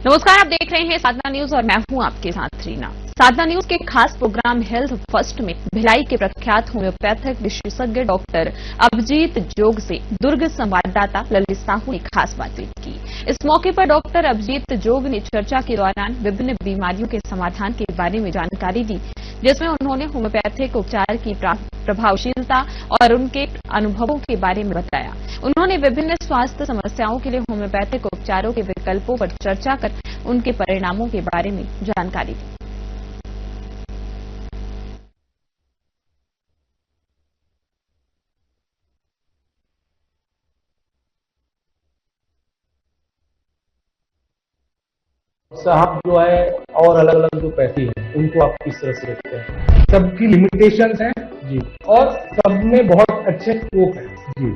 नमस्कार, आप देख रहे हैं साधना न्यूज और मैं हूं आपके साथ रीना। साधना न्यूज के खास प्रोग्राम हेल्थ फर्स्ट में भिलाई के प्रख्यात होम्योपैथिक विशेषज्ञ डॉक्टर अभिजीत जोग से दुर्ग संवाददाता ललित साहू ने खास बातचीत की। इस मौके पर डॉक्टर अभिजीत जोग ने चर्चा के दौरान विभिन्न बीमारियों के समाधान के बारे में जानकारी दी, जिसमें उन्होंने होम्योपैथिक उपचार की प्रभावशीलता और उनके अनुभवों के बारे में बताया। उन्होंने विभिन्न स्वास्थ्य समस्याओं के लिए होम्योपैथिक उपचारों के विकल्पों पर चर्चा कर उनके परिणामों के बारे में जानकारी दी। साहब जो है और अलग अलग जो पैथी है उनको आप किस तरह से देखते हैं? सबकी लिमिटेशंस हैं जी, और सब में बहुत अच्छे स्कोप है जी।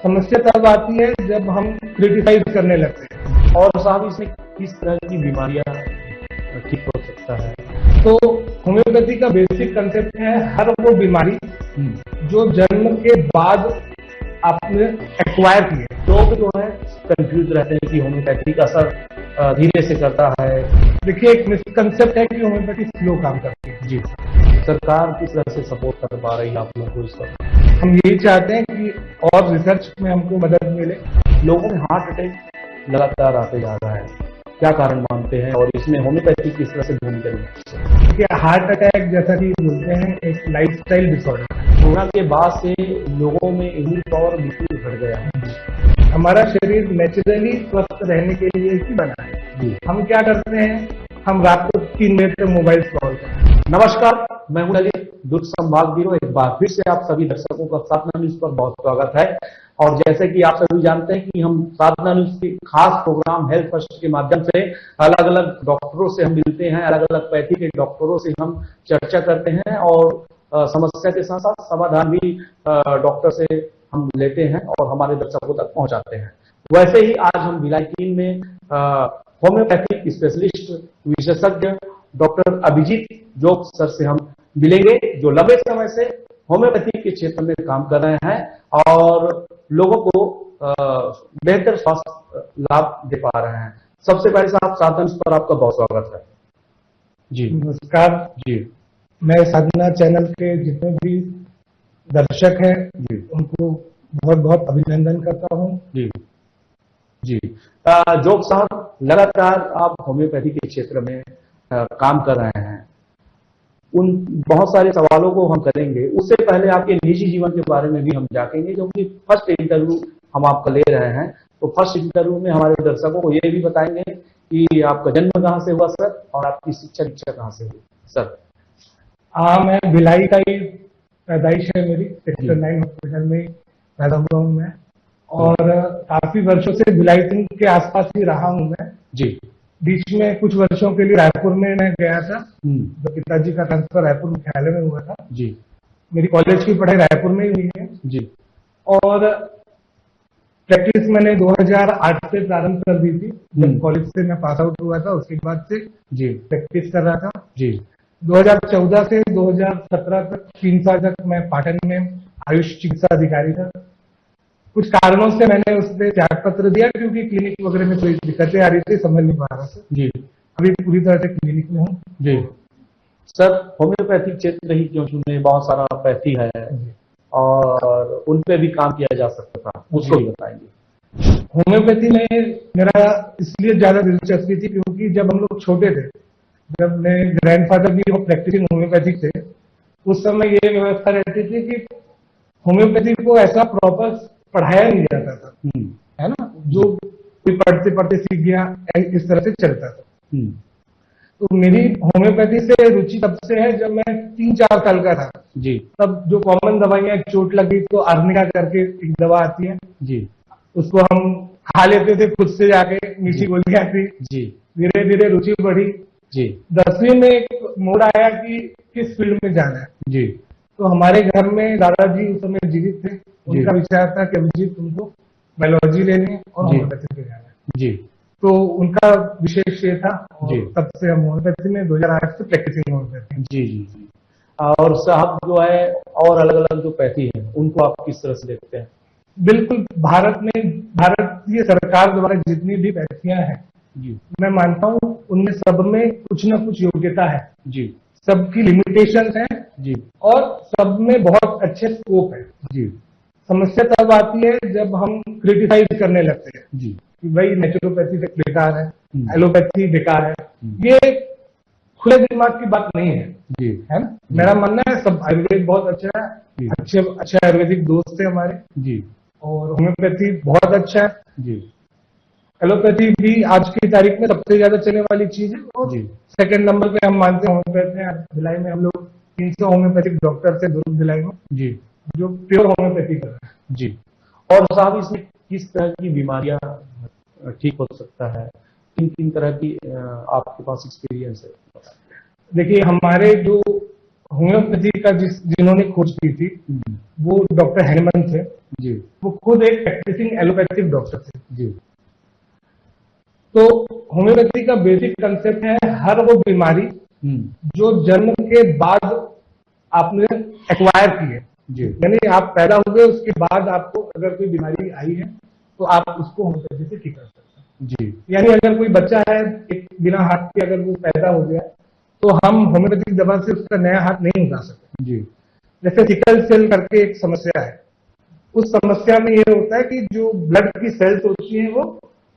समस्या तब आती है जब हम क्रिटिसाइज करने लगते हैं। और साहब इसमें किस तरह की बीमारियां ठीक हो सकता है? तो होम्योपैथी का बेसिक कंसेप्ट है हर वो बीमारी जो जन्म के बाद आपने एक्वायर की है। लोग जो है कंफ्यूज रहते हैं कि होम्योपैथी का असर धीरे से करता है। देखिए, एक मिसकंसेप्ट है कि होम्योपैथी स्लो काम करती है। जी, सरकार किस तरह से सपोर्ट कर पा रही है आप लोगों को इस पर? हम यही चाहते हैं कि और रिसर्च में हमको मदद मिले। लोगों में हार्ट अटैक लगातार आते जा रहा है, क्या कारण मानते हैं और इसमें होम्योपैथी किस तरह से भूमिका निभाती है? देखिए, हार्ट अटैक जैसा कि बोलते हैं एक लाइफस्टाइल डिसऑर्डर। कोरोना के बाद से लोगों में इम्यून पावर बिल्कुल घट गया है। हमारा शरीर नेचुरली स्वस्थ रहने के लिए ही बना है। हम क्या करते हैं, हम रात को 3 बजे तक मोबाइल स्क्रॉल करते हैं। नमस्कार, मैं हूं ललित, दुर्ग संभाग ब्यूरो। एक बार फिर से आप सभी दर्शकों का साधना न्यूज पर बहुत स्वागत है। और जैसे कि आप सभी जानते हैं कि हम साधना न्यूज के खास प्रोग्राम हेल्थ फर्स्ट के माध्यम से अलग अलग डॉक्टरों से हम मिलते हैं, अलग अलग पैथी के डॉक्टरों से हम चर्चा करते हैं और समस्या के साथ साथ समाधान भी डॉक्टर से हम लेते हैं और हमारे दर्शकों तक पहुंचाते हैं। वैसे ही आज हम भिलाई टीम में होम्योपैथिक स्पेशलिस्ट विशेषज्ञ डॉक्टर अभिजीत जोग सर से हम मिलेंगे, जो लंबे समय से होम्योपैथी के क्षेत्र में काम कर रहे हैं और लोगों को बेहतर स्वास्थ्य लाभ दे पा रहे हैं। सबसे पहले साहब साधना पर आपका बहुत स्वागत है। जी नमस्कार जी। मैं साधना चैनल के जितने भी दर्शक हैं उनको बहुत बहुत अभिनंदन करता हूं। जी जी। जोग साहब, लगातार आप होम्योपैथी के क्षेत्र में काम कर रहे हैं, उन बहुत सारे सवालों को हम करेंगे। उससे पहले आपके निजी जीवन के बारे में भी हम जानेंगे, क्योंकि फर्स्ट इंटरव्यू हम आपका ले रहे हैं। तो फर्स्ट इंटरव्यू में हमारे दर्शकों को ये भी बताएंगे कि आपका जन्म कहाँ से हुआ सर और आपकी शिक्षा दीक्षा कहाँ से हुई सर? मैं भिलाई का ही पैदाइश है मेरी, सेक्टर 9 हॉस्पिटल में पैदा हुआ हूँ मैं और काफी वर्षों से भिलाई के आसपास ही रहा हूँ मैं जी। बीच में कुछ वर्षों के लिए रायपुर में मैं गया था, जब पिताजी का ट्रांसफर रायपुर मुख्यालय में हुआ था जी। मेरी कॉलेज की पढ़ाई रायपुर में ही हुई है जी। और प्रैक्टिस मैंने 2008 से प्रारंभ कर दी थी। जब कॉलेज से मैं पास आउट हुआ था उसके बाद से जी प्रैक्टिस कर रहा था जी। 2014 से 2017 तक 3 साल तक मैं पाटन में आयुष चिकित्सा अधिकारी था। कुछ कारणों से मैंने उस पर त्याग पत्र दिया क्योंकि क्लिनिक वगैरह में कोई दिक्कतें आ रही थी, समझ नहीं पा रहा था जी। अभी पूरी तरह से क्लिनिक में हूँ जी। सर, होम्योपैथिक क्षेत्र ही क्यों चुने? बहुत सारा पैथी है और उन पे भी काम किया जा सकता था, उसको भी बताएंगे। होम्योपैथी में मेरा इसलिए ज्यादा दिलचस्पी थी क्योंकि जब हम लोग छोटे थे, जब मेरे ग्रैंडफादर भी प्रैक्टिसिंग होम्योपैथिक थे, उस समय ये व्यवस्था रहती थी कि होम्योपैथी को ऐसा प्रॉपर पढ़ाया नहीं जाता था, है ना, जो कोई पढ़ते पढ़ते सीख गया इस तरह से चलता था। तो मेरी होम्योपैथी से रुचि तब से है जब मैं 3-4 साल का था जी। तब जो कॉमन दवाइयां, चोट लगी तो आर्निका करके एक दवा आती है जी, उसको हम खा लेते थे खुद से जाके, मीठी गोलियां थी जी। धीरे धीरे रुचि बढ़ी जी। 10वीं में एक मोड़ आया कि किस फील्ड में जाना है जी। तो हमारे घर में दादाजी उस समय जीवित थे, उनका विचार था कि अभिजीत तुमको बायोलॉजी लेनी है और होम्योपैथी पे जाना है जी। तो उनका विशेष ये था जी। तब से हम होम्योपैथी में 2008 से प्रैक्टिसिंग होम्योपैथी जी जी जी। और साहब जो है और अलग अलग जो पैथी है उनको आप किस तरह से देखते हैं? बिल्कुल, भारत में भारतीय सरकार द्वारा जितनी भी पैथियां हैं जी मैं मानता हूँ उनमें सब में कुछ ना कुछ योग्यता है, जी सबकी लिमिटेशंस हैं जी और सब में बहुत अच्छे स्कोप है। जी समस्या तब आती है जब हम क्रिटिसाइज करने लगते हैं जी कि भाई नेचुरोपैथी से बेकार है, हम्म। एलोपैथी बेकार है। हम्म। ये खुले दिमाग की बात नहीं है, जी है ना। मेरा मानना है सब आयुर्वेद बहुत अच्छा है, जी अच्छे अच्छे आयुर्वेदिक दोस्त है हमारे, जी और होम्योपैथी बहुत अच्छा है। जी एलोपैथी भी आज की तारीख में सबसे ज्यादा चलने वाली चीज है, और जी सेकंड नंबर पे हम मानते हैं होम्योपैथी है। भिलाई में हम लोग 300 होम्योपैथिक डॉक्टर थे दुर्ग भिलाई में, जी जो प्योर होम्योपैथी कर रहे हैं। जी। और साहब इसमें किस तरह की बीमारियां ठीक हो सकता है, किन किन तरह की आपके पास एक्सपीरियंस है? देखिए हमारे जो होम्योपैथी का जिन्होंने खोज की थी वो डॉक्टर हैनमन थे। जी वो खुद एक प्रैक्टिसिंग एलोपैथिक डॉक्टर थे। जी तो होम्योपैथी का बेसिक कंसेप्ट है हर वो बीमारी जो जन्म के बाद आपने एक्वायर की है, जी यानी आप पैदा हुए उसके बाद आपको अगर कोई बीमारी आई है तो आप उसको होम्योपैथी से ठीक कर सकते हैं। जी यानी अगर कोई बच्चा है एक बिना हाथ के अगर वो पैदा हो गया तो हम होम्योपैथिक दवा से उसका नया हाथ नहीं उगा सकते। जी जैसे सिकल सेल करके एक समस्या है, उस समस्या में ये होता है कि जो ब्लड की सेल्स होती हैं वो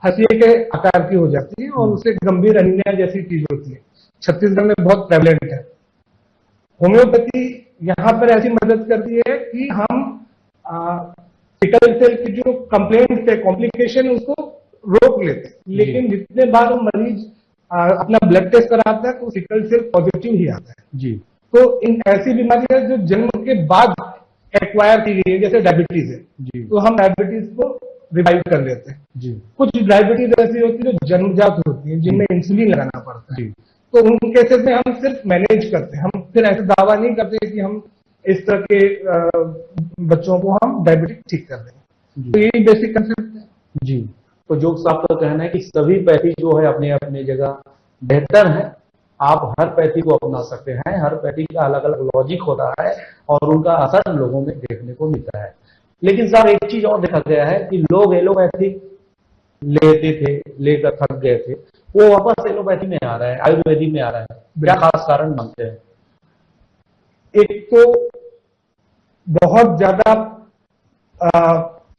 हंसिए के आकार की हो जाती है और उसे गंभीर अनीमिया जैसी चीज होती है। छत्तीसगढ़ में बहुत प्रेवलेंट है। होम्योपैथी यहाँ पर ऐसी मदद करती है कि हम सिकल सेल की जो कंप्लेंट है, कॉम्प्लिकेशन, उसको रोक लेते हैं। लेकिन जितने बार वो मरीज अपना ब्लड टेस्ट कराता है तो सिकल सेल पॉजिटिव ही आता है। जी तो इन ऐसी बीमारियां जो जन्म के बाद एक्वायर की गई है, जैसे डायबिटीज है, जी तो हम डायबिटीज को रिवाइव कर लेते हैं। जी कुछ डायबिटीज ऐसी होती है जो जन्मजात होती है, जिनमें इंसुलिन लगाना पड़ता है। जी तो उन केसेस में हम सिर्फ मैनेज करते हैं, हम फिर ऐसा दावा नहीं करते कि हम इस तरह के बच्चों को हम डायबिटीज ठीक कर देंगे। तो यही बेसिक कंसेप्ट है। जी। तो जो साहब का कहना है कि सभी पैथी जो है अपने अपने जगह बेहतर है, आप हर पैथी को अपना सकते हैं, हर पैथी का अलग अलग लॉजिक होता है और उनका असर लोगों में देखने को मिलता है। लेकिन साहब एक चीज और देखा गया है कि लोग एलोपैथी लेते थे, लेकर थक गए थे, वो वापस एलोपैथी में आ रहा है, आयुर्वेदिक में आ रहा है, क्या खास कारण मानते हैं? एक तो बहुत ज्यादा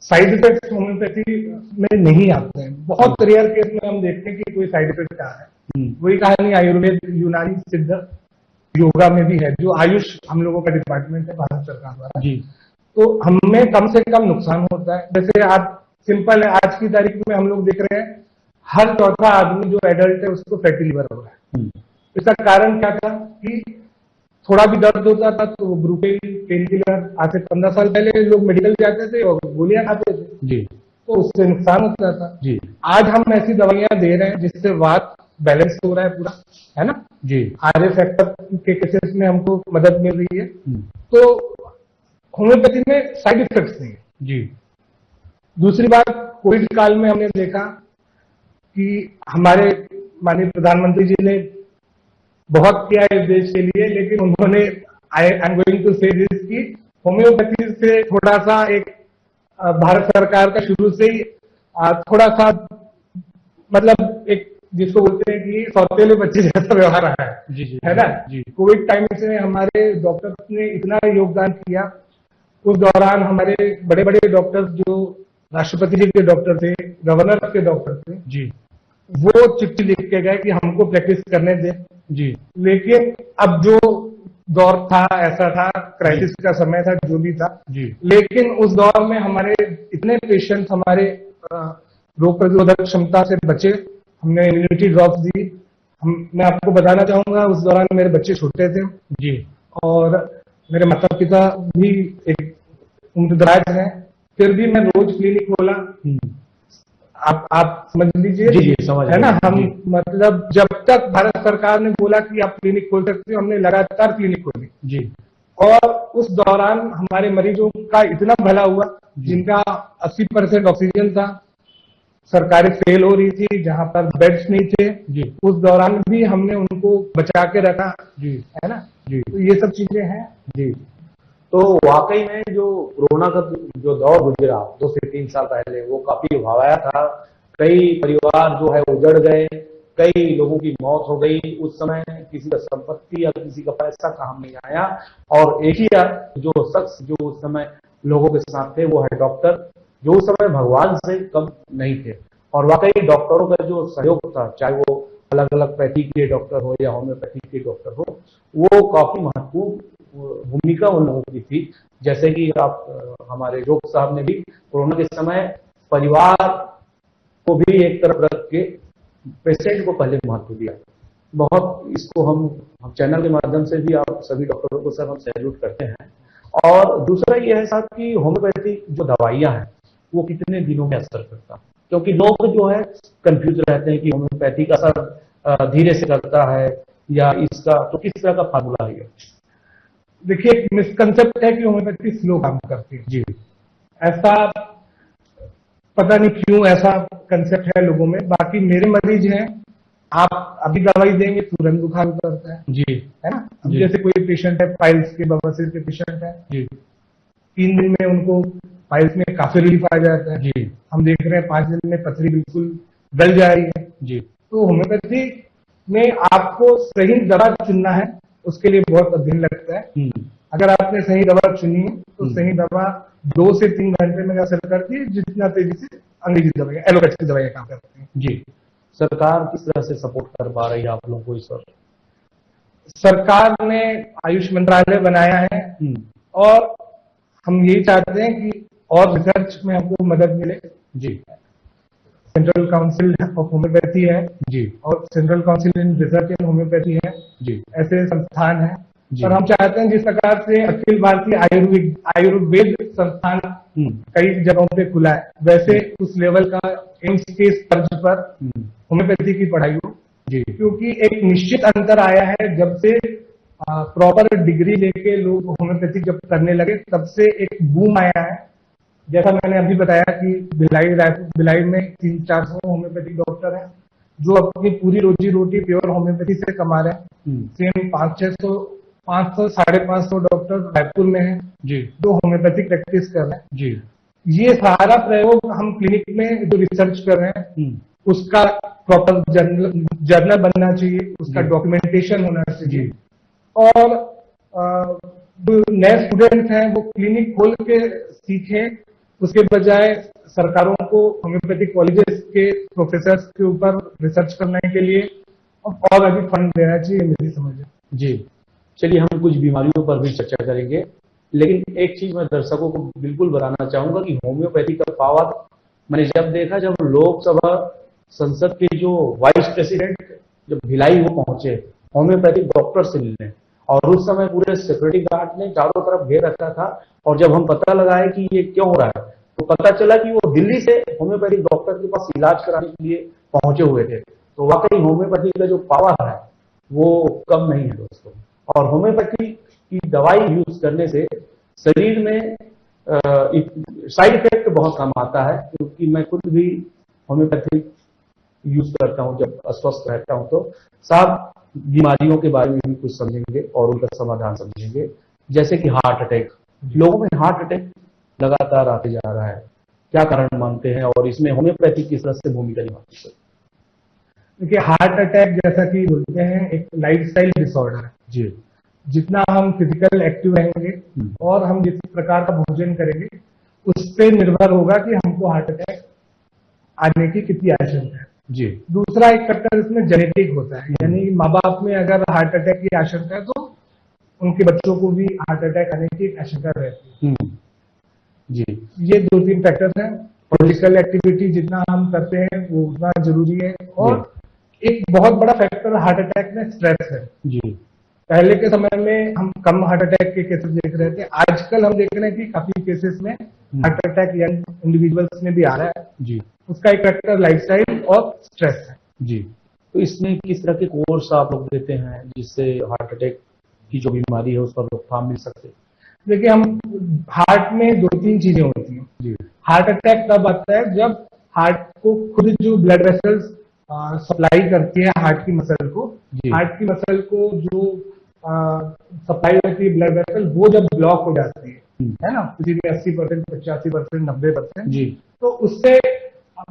साइड इफेक्ट होम्योपैथी में नहीं आते हैं। बहुत रेयर केस में हम देखते हैं कि कोई साइड इफेक्ट आ रहा है। वही कहानी आयुर्वेद, यूनानी, सिद्ध, योगा में भी है, जो आयुष हम लोगों का डिपार्टमेंट है भारत सरकार द्वारा। जी तो हमें कम से कम नुकसान होता है। जैसे आज सिंपल है, आज की तारीख में हम लोग देख रहे हैं हर चौथा आदमी जो एडल्ट है उसको फैटी लिवर हो रहा है। इसका कारण क्या था कि थोड़ा भी दर्द होता था तो ब्रूकेन, पेन किलर, आज से 15 साल पहले लोग मेडिकल जाते थे और गोलियां खाते थे, जी तो उससे नुकसान होता था। जी आज हम ऐसी दवाइयां दे रहे हैं जिससे वात बैलेंस हो रहा है पूरा, है ना। जी आर्य फैक्टर के केसेस में हमको मदद मिल रही है। तो होम्योपैथी में साइड इफेक्ट्स नहीं है। जी दूसरी बात, कोविड काल में हमने देखा कि हमारे माननीय प्रधानमंत्री जी ने बहुत किया इस देश के लिए, लेकिन उन्होंने आई एम गोइंग टू से दिस कि होम्योपैथी से थोड़ा सा एक भारत सरकार का शुरू से ही थोड़ा सा मतलब एक जिसको बोलते हैं कि सौतेले बच्चे जैसा व्यवहार रहा है, जी जी है ना। जी कोविड टाइम से हमारे डॉक्टर्स ने इतना योगदान किया। उस दौरान हमारे बड़े बड़े डॉक्टर्स जो राष्ट्रपति जी के डॉक्टर थे, गवर्नर के डॉक्टर थे, जी वो चिट्ठी लिख के गए कि हमको प्रैक्टिस करने दें। जी लेकिन अब जो दौर था, ऐसा था, क्राइसिस का समय था, जो भी था, जी लेकिन उस दौर में हमारे इतने पेशेंट हमारे रोग प्रतिरोधक क्षमता से बचे। हमने इम्यूनिटी ड्रॉप्स दी। मैं आपको बताना चाहूंगा उस दौरान मेरे बच्चे छोटे थे जी और मेरे माता पिता भी एक उम्रदराज हैं, फिर भी मैं रोज क्लिनिक खोला। आप समझ लीजिए, जी जी समझ है ना। हम जी मतलब जब तक भारत सरकार ने बोला कि आप क्लिनिक खोल सकते हो, हमने लगातार क्लिनिक खोली। जी और उस दौरान हमारे मरीजों का इतना भला हुआ, जिनका 80% ऑक्सीजन था, सरकारें फेल हो रही थी, जहां पर बेड्स नहीं थे, जी उस दौरान भी हमने उनको बचा के रखा, जी है ना। जी तो ये सब चीजें हैं। जी। तो वाकई में जो कोरोना का जो दौर गुजरा 2 से 3 साल पहले, वो काफी भयावह था कई परिवार जो है उजड़ गए, कई लोगों की मौत हो गई। उस समय किसी का संपत्ति या किसी का पैसा काम नहीं आया, और एक ही जो शख्स जो उस समय लोगों के साथ थे वो है डॉक्टर, जो उस समय भगवान से कम नहीं थे। और वाकई डॉक्टरों का जो सहयोग था, चाहे वो अलग अलग पैथी के डॉक्टर हो या होम्योपैथी के डॉक्टर हो, वो काफी महत्वपूर्ण भूमिका उन लोगों की थी। जैसे कि आप हमारे जोग साहब ने भी कोरोना के समय परिवार को भी एक तरफ रख के पेशेंट को पहले महत्व दिया। बहुत इसको हम चैनल के माध्यम से भी आप सभी डॉक्टरों को सर हम सैल्यूट करते हैं। और दूसरा ये है साहब कि होम्योपैथी जो दवाइयां हैं वो कितने दिनों में असर करता है, क्योंकि लोग जो है कंफ्यूज रहते हैं कि होम्योपैथी का असर धीरे से करता है या इसका तो किस तरह का फार्मूला है? देखिए, एक मिसकंसेप्ट है कि होम्योपैथी स्लो काम करती है। जी, ऐसा पता नहीं क्यों ऐसा कंसेप्ट है लोगों में। बाकी मेरे मरीज हैं, आप अभी दवाई देंगे तुरंत बुखार उतरता है। जी, है ना। अब जी। जैसे कोई पेशेंट है, पाइल्स के बवासीर के पेशेंट है, जी, 3 दिन में उनको पाइल्स में काफी रिलीफ आ जाता है। जी, हम देख रहे हैं 5 दिन में पथरी बिल्कुल गल जा रही है। जी, तो होम्योपैथी में आपको सही दवा चुनना है, उसके लिए बहुत अध्ययन लगता है। अगर आपने सही दवा चुनी तो सही दवा 2 से 3 घंटे में असर करती है, जितना तेजी से अंग्रेजी दवाइयां, एलोपैथी दवाइयां काम करती हैं। जी। सरकार किस तरह से सपोर्ट कर पा रही है आप लोगों को इस वक्त? सरकार ने आयुष मंत्रालय बनाया है, और हम यही चाहते हैं कि और रिसर्च में हमको मदद मिले। जी, सेंट्रल काउंसिल ऑफ होम्योपैथी है जी, और central council in research in homeopathy है। जी, ऐसे संस्थान है। जी। और हम चाहते हैं जिस प्रकार से अखिल भारतीय आयुर्वेद संस्थान कई जगहों पे खुला है, वैसे उस लेवल का एम्स के तर्ज पर होम्योपैथी की पढ़ाई हो। जी, क्योंकि एक निश्चित अंतर आया है जब से प्रॉपर डिग्री लेके लोग होम्योपैथी जब करने लगे, तब से एक बूम आया है। जैसा मैंने अभी बताया कि भिलाई में 300-400 होम्योपैथिक डॉक्टर हैं जो अपनी पूरी रोजी रोटी प्योर होम्योपैथी से कमा रहे हैं। सेम 500-600 500-550 डॉक्टर रायपुर में हैं जी, जो होम्योपैथिक प्रैक्टिस कर रहे हैं। जी, ये सारा प्रयोग हम क्लिनिक में जो रिसर्च कर रहे हैं उसका प्रॉपर जर्नल बनना चाहिए, उसका डॉक्यूमेंटेशन होना चाहिए। और जो नए स्टूडेंट्स हैं वो क्लिनिक खोल के सीखें, उसके बजाय सरकारों को होम्योपैथिक कॉलेजेस के प्रोफेसर्स के ऊपर रिसर्च करने के लिए और अधिक फंड देना चाहिए, मेरी समझ है। जी। चलिए हम कुछ बीमारियों पर भी चर्चा करेंगे, लेकिन एक चीज मैं दर्शकों को बिल्कुल बताना चाहूंगा कि होम्योपैथी का पावर मैंने जब देखा, जब लोकसभा संसद के जो वाइस प्रेसिडेंट जब भिलाई वो पहुंचे होम्योपैथिक डॉक्टर से मिलने, और उस समय पूरे सिक्योरिटी गार्ड ने चारों तरफ घेर रखा था, और जब हम पता लगाए कि ये क्यों हो रहा है तो पता चला कि वो दिल्ली से होम्योपैथिक डॉक्टर के पास इलाज कराने के लिए पहुंचे हुए थे। तो वाकई होम्योपैथी का जो पावर है वो कम नहीं है दोस्तों। और होम्योपैथी की दवाई यूज करने से शरीर में साइड इफेक्ट बहुत कम आता है, क्योंकि मैं खुद भी होम्योपैथी यूज करता हूं जब अस्वस्थ रहता हूं। तो साहब बीमारियों के बारे में भी कुछ समझेंगे और उनका समाधान समझेंगे, जैसे कि हार्ट अटैक। लोगों में हार्ट अटैक लगातार आते जा रहा है, क्या कारण मानते हैं और इसमें होम्योपैथी किस तरह से भूमिका निभाती है? देखिए, हार्ट अटैक जैसा कि बोलते हैं एक लाइफस्टाइल डिसऑर्डर है जी। जितना हम फिजिकल एक्टिव रहेंगे और हम जिस प्रकार का भोजन करेंगे उस पर निर्भर होगा कि हमको हार्ट अटैक आने की कितनी आशंका है। जी। दूसरा एक फैक्टर इसमें जेनेटिक होता है, यानी माँ बाप में अगर हार्ट अटैक की आशंका है तो उनके बच्चों को भी हार्ट अटैक आने की आशंका रहती है। जी। ये 2-3 फैक्टर्स हैं। फिजिकल एक्टिविटी जितना हम करते हैं वो उतना जरूरी है। और एक बहुत बड़ा फैक्टर हार्ट अटैक में स्ट्रेस है। जी। पहले के समय में हम कम हार्ट अटैक के केसेस देख रहे थे, आजकल हम देख रहे हैं कि काफी केसेस में हार्ट अटैक यंग इंडिविजुअल्स में भी आ रहा है। जी। उसका एक फैक्टर लाइफस्टाइल और स्ट्रेस है। जी। तो इसमें किस तरह के कोर्स आप लोग देते हैं जिससे हार्ट अटैक की जो बीमारी है उस पर रोकथाम मिल सके? देखिए, हम हार्ट में 2-3 चीजें होती हैं। जी। हार्ट अटैक तब आता है जब हार्ट को खुद जो ब्लड वेसल्स सप्लाई करती है हार्ट की मसल को, हार्ट की मसल को जो सप्लाई होती है ब्लड वेसल, वो जब ब्लॉक हो जाती है ना, किसी में 80%, 85%, 90%, जी। तो उससे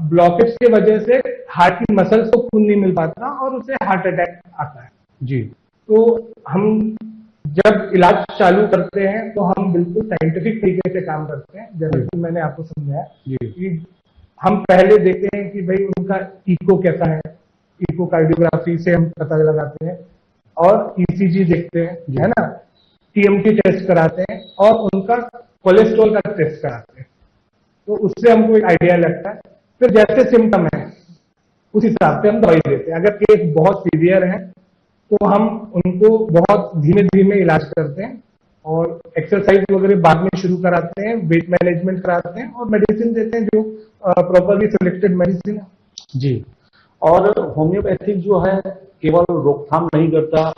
ब्लॉकेज की वजह से हार्ट की मसल्स को खून नहीं मिल पाता और उसे हार्ट अटैक आता है। जी। तो हम जब इलाज चालू करते हैं तो हम बिल्कुल साइंटिफिक तरीके से काम करते हैं, जैसे कि मैंने आपको समझाया कि हम पहले देखते हैं कि भाई उनका इको कैसा है, इकोकार्डियोग्राफी से हम पता लगाते हैं और ईसीजी देखते हैं, है ना, टीएमटी टेस्ट कराते हैं और उनका कोलेस्ट्रॉल का टेस्ट कराते हैं। तो उससे हमको एक आइडिया लगता है। फिर जैसे सिम्टम है उस हिसाब से हम दवाई देते हैं। अगर केस बहुत सीवियर है तो हम उनको बहुत धीमे धीमे इलाज करते हैं और एक्सरसाइज वगैरह बाद में शुरू कराते हैं, वेट मैनेजमेंट कराते हैं और मेडिसिन देते हैं जो प्रॉपरली सिलेक्टेड मेडिसिन है। जी। और होम्योपैथिक जो है केवल रोकथाम नहीं करता,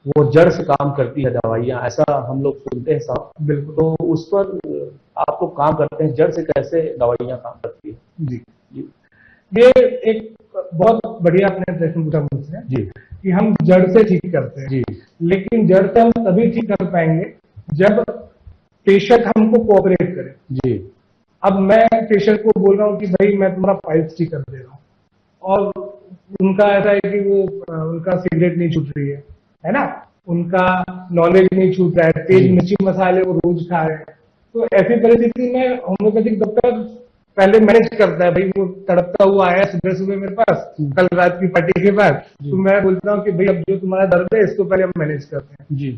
वो जड़ से काम करती है दवाइयाँ, ऐसा हम लोग सुनते हैं साहब। बिल्कुल। तो उस पर आप लोग काम करते हैं, जड़ से कैसे दवाइयाँ काम करती है? जी जी, ये एक बहुत बढ़िया आपने प्रश्न पूछा मुझसे जी कि हम जड़ से ठीक करते हैं। जी। लेकिन जड़ से हम तभी ठीक कर पाएंगे जब पेशेंट हमको कोऑपरेट करे। जी। अब मैं पेशेंट को बोल रहा हूँ कि भाई मैं तुम्हारा फाइल्स ठीक कर दे रहा हूँ और उनका ऐसा है कि वो उनका सिगरेट नहीं छूट रही है ना, उनका नॉलेज नहीं छूट रहा है, तेज मिर्ची मसाले वो रोज खा रहे हैं। तो ऐसी परिस्थिति में होम्योपैथिक डॉक्टर पहले मैनेज करता है, भाई वो तड़पता हुआ आया सुबह सुबह मेरे पास कल रात की पार्टी के बाद, तो मैं बोलता हूँ कि भाई अब जो तुम्हारा दर्द है इसको पहले हम मैनेज करते हैं। जी।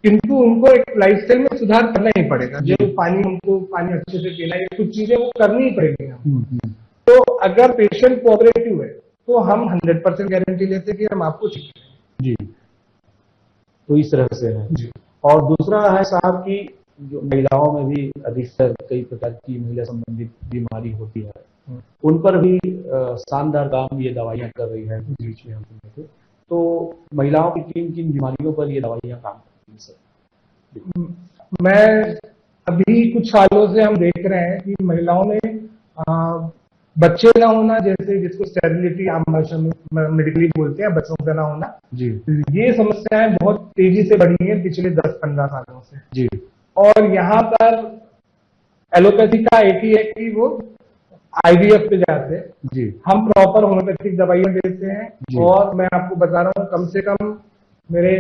किंतु उनको एक लाइफस्टाइल में सुधार करना ही पड़ेगा, जो पानी अच्छे से पीना, ये कुछ चीजें वो करनी ही पड़ेगी हमको। तो अगर पेशेंट कोऑपरेटिव है तो हम 100% गारंटी लेते हैं कि हम आपको ठीक करेंगे। जी। तो इस तरह से है जी। और दूसरा है साहब की जो महिलाओं में भी अधिकतर कई प्रकार की महिला संबंधित बीमारी होती है, उन पर भी शानदार काम ये दवाइयाँ कर रही है। बीच में हम सुने थे, तो महिलाओं की किन किन बीमारियों पर ये दवाइयाँ काम करती हैं सर? मैं अभी कुछ सालों से हम देख रहे हैं कि महिलाओं में बच्चे ना होना, जैसे जिसको स्टेरिलिटी आम भाषा में मेडिकली बोलते हैं, बच्चों का ना होना जी। ये समस्याएं बहुत तेजी से बढ़ी हैं पिछले 10-15 सालों से। जी। और यहाँ पर एलोपैथी का एक ही है कि वो आईवीएफ पे जाते हैं, जी। हम प्रॉपर होम्योपैथिक दवाइयां देते हैं। और मैं आपको बता रहा हूँ कम से कम मेरे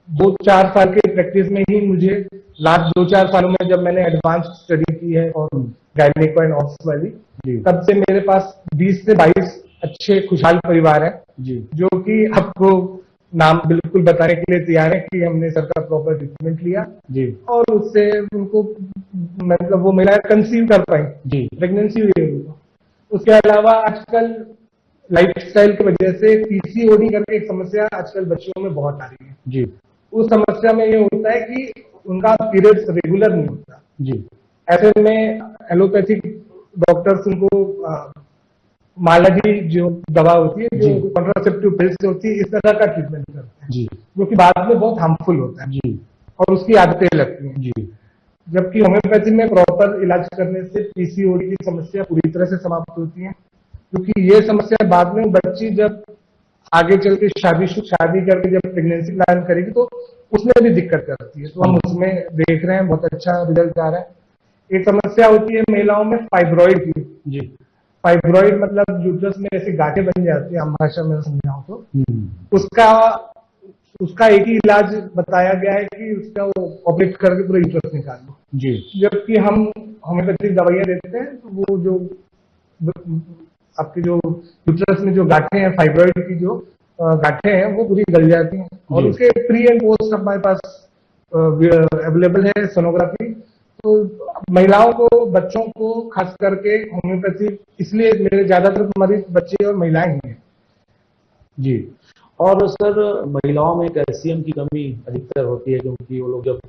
2-4 साल के प्रैक्टिस में ही मुझे लास्ट 2-4 सालों में जब मैंने एडवांस स्टडी की है और गायनेको एंड ऑब्स वाली, तब से मेरे पास 20 से 22 अच्छे खुशहाल परिवार है जो कि आपको नाम बिल्कुल बताने के लिए तैयार है कि हमने सर का प्रॉपर ट्रीटमेंट लिया जी। और उससे उनको मतलब वो महिला कंसीव कर पाई जी, प्रेगनेंसी हुई उनको। उसके अलावा आजकल लाइफस्टाइल की वजह से पीसीओडी करके एक समस्या आजकल बच्चियों में बहुत आ रही है जी। उस समस्या में ये होता है कि उनका पीरियड्स रेगुलर नहीं होता जी। ऐसे में एलोपैथिक डॉक्टर्स उनको मालाजी जो दवा होती है जो कॉन्ट्रासेप्टिव पिल्स होती है इस तरह का ट्रीटमेंट करते हैं जी। जो कि बाद में बहुत हार्मफुल होता है जी। और उसकी आदतें लगती हैं। जी। जबकि होम्योपैथी में प्रॉपर इलाज करने से पीसीओडी की समस्या पूरी तरह से समाप्त होती है, क्योंकि ये समस्या बाद में बच्ची जब आगे चल के शादी करके जब प्रेगनेंसी प्लान करेगी तो उसमें भी दिक्कत करती है। तो हम उसमें देख रहे हैं बहुत अच्छा रिजल्ट आ रहा है। एक समस्या होती है महिलाओं में फाइब्रॉइड की। जी। फाइब्रॉइड मतलब यूट्रस में ऐसी गांठें बन जाती है, हम भाषा में समझाऊं तो उसका एक ही इलाज बताया गया है कि उसका वो ऑपरेट करके पूरा यूट्रस निकाल लो। जी। जबकि हम होम्योपैथिक दवाइयां देते हैं तो वो जो आपके जो यूट्रस में जो गांठें हैं, फाइब्रॉइड की जो गांठें हैं वो पूरी गल जाती हैं और उसके प्री एंड पोस्ट हमारे पास अवेलेबल है सोनोग्राफी। तो महिलाओं को, बच्चों को खास करके होम्योपैथी, इसलिए मेरे ज्यादातर मरीज बच्चे और महिलाएं ही हैं। जी। और सर महिलाओं में कैल्शियम की कमी अधिकतर होती है क्योंकि वो लोग जब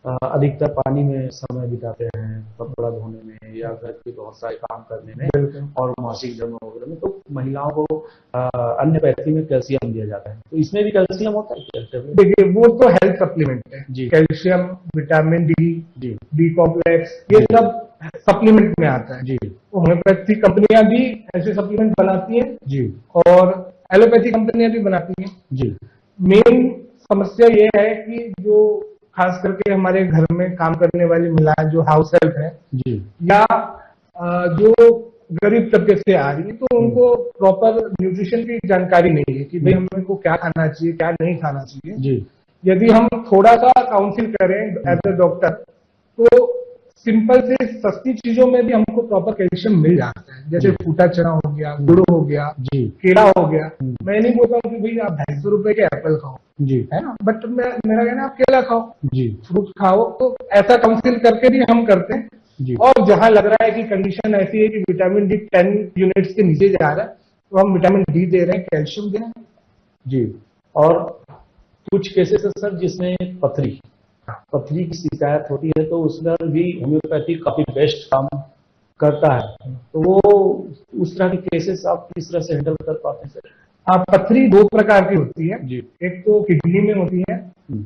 अधिकतर पानी में समय बिताते हैं, कपड़ा धोने में या घर के बहुत सारे काम करने में और मासिक धर्म वगैरह में, तो महिलाओं को अन्य पैथी में कैल्शियम दिया जाता है, तो इसमें भी कैल्शियम होता है? देखिए वो तो हेल्थ सप्लीमेंट है जी। Calcium, vitamin D, B complex, ये सब सप्लीमेंट में आता है जी। तो होम्योपैथी कंपनियां भी ऐसे सप्लीमेंट बनाती हैं जी और एलोपैथी कंपनियां भी बनाती हैं जी। मेन समस्या ये है कि जो खास करके हमारे घर में काम करने वाली महिलाएं जो हाउस हेल्प है जी, या जो गरीब तबके से आ रही है, तो उनको प्रॉपर न्यूट्रिशन की जानकारी नहीं है कि भाई हमें को क्या खाना चाहिए, क्या नहीं खाना चाहिए। जी यदि हम थोड़ा सा काउंसिल करें एज अ डॉक्टर, तो सिंपल से सस्ती चीजों में भी हमको प्रॉपर कैल्शियम मिल जाता है, जैसे फूटा चना हो गया, गुड़ हो गया, जी केला हो गया। मैं नहीं बोलता हूँ कि भाई आप 250 रुपए के एप्पल खाओ, जी है ना, बट मेरा कहना है आप केला खाओ, जी फ्रूट खाओ। तो ऐसा काउंसिल करके भी हम करते हैं। जी और जहां लग रहा है कि कंडीशन ऐसी है कि विटामिन डी 10 यूनिट्स के नीचे जा रहा है, तो हम विटामिन डी दे रहे हैं, कैल्शियम दे रहे हैं। जी। और कुछ केसेस है सर जिसमें पथरी की शिकायत होती है, तो उसमें भी होम्योपैथी काफी बेस्ट काम करता है। तो वो उस तरह के केसेस आप किस तरह से हैंडल कर पाते हैं सर? पथरी दो प्रकार की होती है, जी। एक तो किडनी में होती है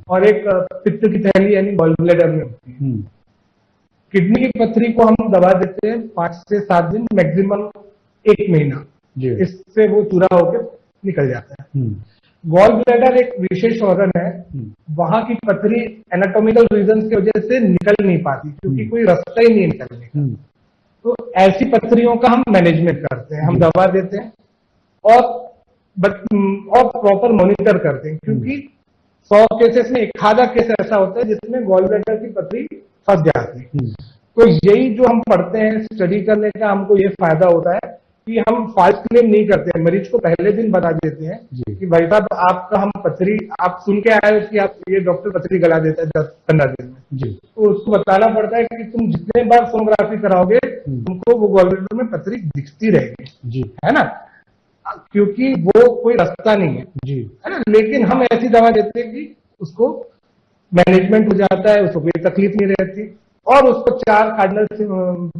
और एक पित्त की थैली यानी गॉल ब्लैडर में होती है। किडनी की पथरी को हम दबा देते हैं 5 से 7 दिन, मैक्सिमम 1 महीना, जी। इससे वो चूरा होकर निकल जाता है। गॉल ब्लैडर एक विशेष ऑर्गन है, वहां की पथरी एनाटॉमिकल रीजन की वजह से निकल नहीं पाती, क्योंकि कोई रास्ता ही नहीं निकलने का। तो ऐसी पथरियों का हम मैनेजमेंट करते हैं, हम दवा देते हैं और प्रॉपर मॉनिटर करते हैं, क्योंकि 100 केसेस में एक आधा केस ऐसा होता है जिसमें गॉल ब्लैडर की पथरी फंस जाती है। तो यही जो हम पढ़ते हैं, स्टडी करने का हमको ये फायदा होता है कि हम फाल्स क्लेम नहीं करते हैं, मरीज को पहले दिन बता देते हैं कि भाई साहब आपका हम पथरी, आप सुन के आए हो कि आप ये डॉक्टर पथरी गला देता है 10-15 दिन में जी, तो उसको बताना पड़ता है कि तुम जितने बार सोनोग्राफी कराओगे तुमको वो गॉल ब्लैडर में पथरी दिखती रहेगी जी, है ना, क्योंकि वो कोई रास्ता नहीं है जी, है ना। लेकिन हम ऐसी दवा देते हैं कि उसको मैनेजमेंट हो जाता है, उसको कोई तकलीफ नहीं रहती, और उसको 4 कार्डिनल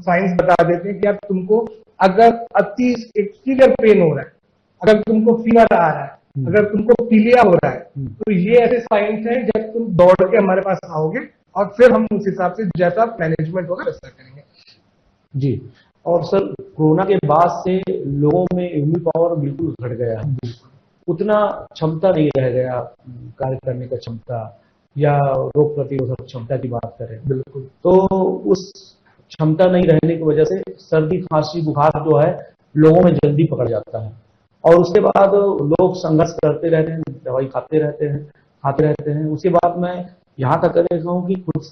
साइंस बता देते हैं कि अब तुमको अगर अति एक्सटीरियर पेन हो रहा है, अगर तुमको फीवर आ रहा है, अगर तुमको पीलिया हो रहा है, तो ये ऐसे साइंस हैं जब तुम दौड़ के हमारे पास आओगे और फिर हम उस हिसाब से जैसा मैनेजमेंट होगा वैसा करेंगे जी। और सर कोरोना के बाद से लोगों में इम्यूनिटी पावर बिल्कुल घट गया है, उतना क्षमता नहीं रह गया कार्य करने का क्षमता या रोग प्रतिरोधक क्षमता की बात करें, बिल्कुल। तो उस क्षमता नहीं रहने की वजह से सर्दी खांसी बुखार जो है लोगों में जल्दी पकड़ जाता है, और उसके बाद लोग संघर्ष करते रहते हैं, दवाई खाते रहते हैं। उसके बाद मैं यहाँ तक देखा हूँ कि कुछ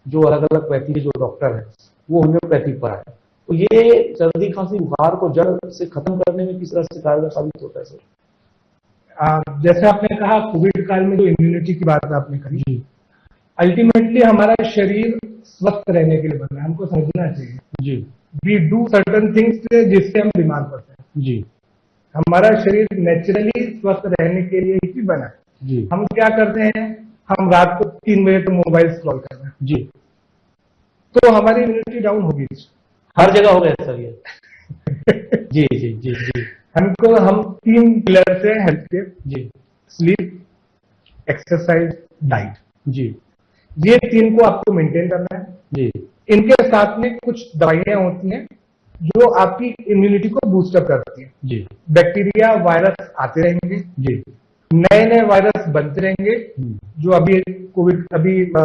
जो अलग अलग पैथी के जो डॉक्टर है वो होम्योपैथी पर आए, तो ये सर्दी खांसी बुखार को जड़ से खत्म करने में किस तरह से कारगर साबित होता है सर? जैसे आपने कहा कोविड काल में जो इम्यूनिटी की बात आपने कही, अल्टीमेटली हमारा शरीर स्वस्थ रहने के लिए बना है, हमको समझना चाहिए जी। वी डू सर्टन थिंग्स जिससे हम बीमार पड़ते हैं जी। हमारा शरीर नेचुरली स्वस्थ रहने के लिए ही बना है जी। हम क्या करते हैं, हम रात को 3 बजे तक मोबाइल स्क्रॉल कर रहे हैं जी, तो हमारी इम्यूनिटी डाउन होगी, हर जगह हो गया सर ये जी जी जी जी। हम 3 पिलर से हेल्थ के जी, स्लीप, एक्सरसाइज, डाइट जी, ये 3 को आपको मेंटेन करना है जी। इनके साथ में कुछ दवाइयां होती हैं जो आपकी इम्यूनिटी को बूस्टअप करती है जी। बैक्टीरिया वायरस आते रहेंगे जी, नए नए वायरस बनते रहेंगे, जो अभी कोविड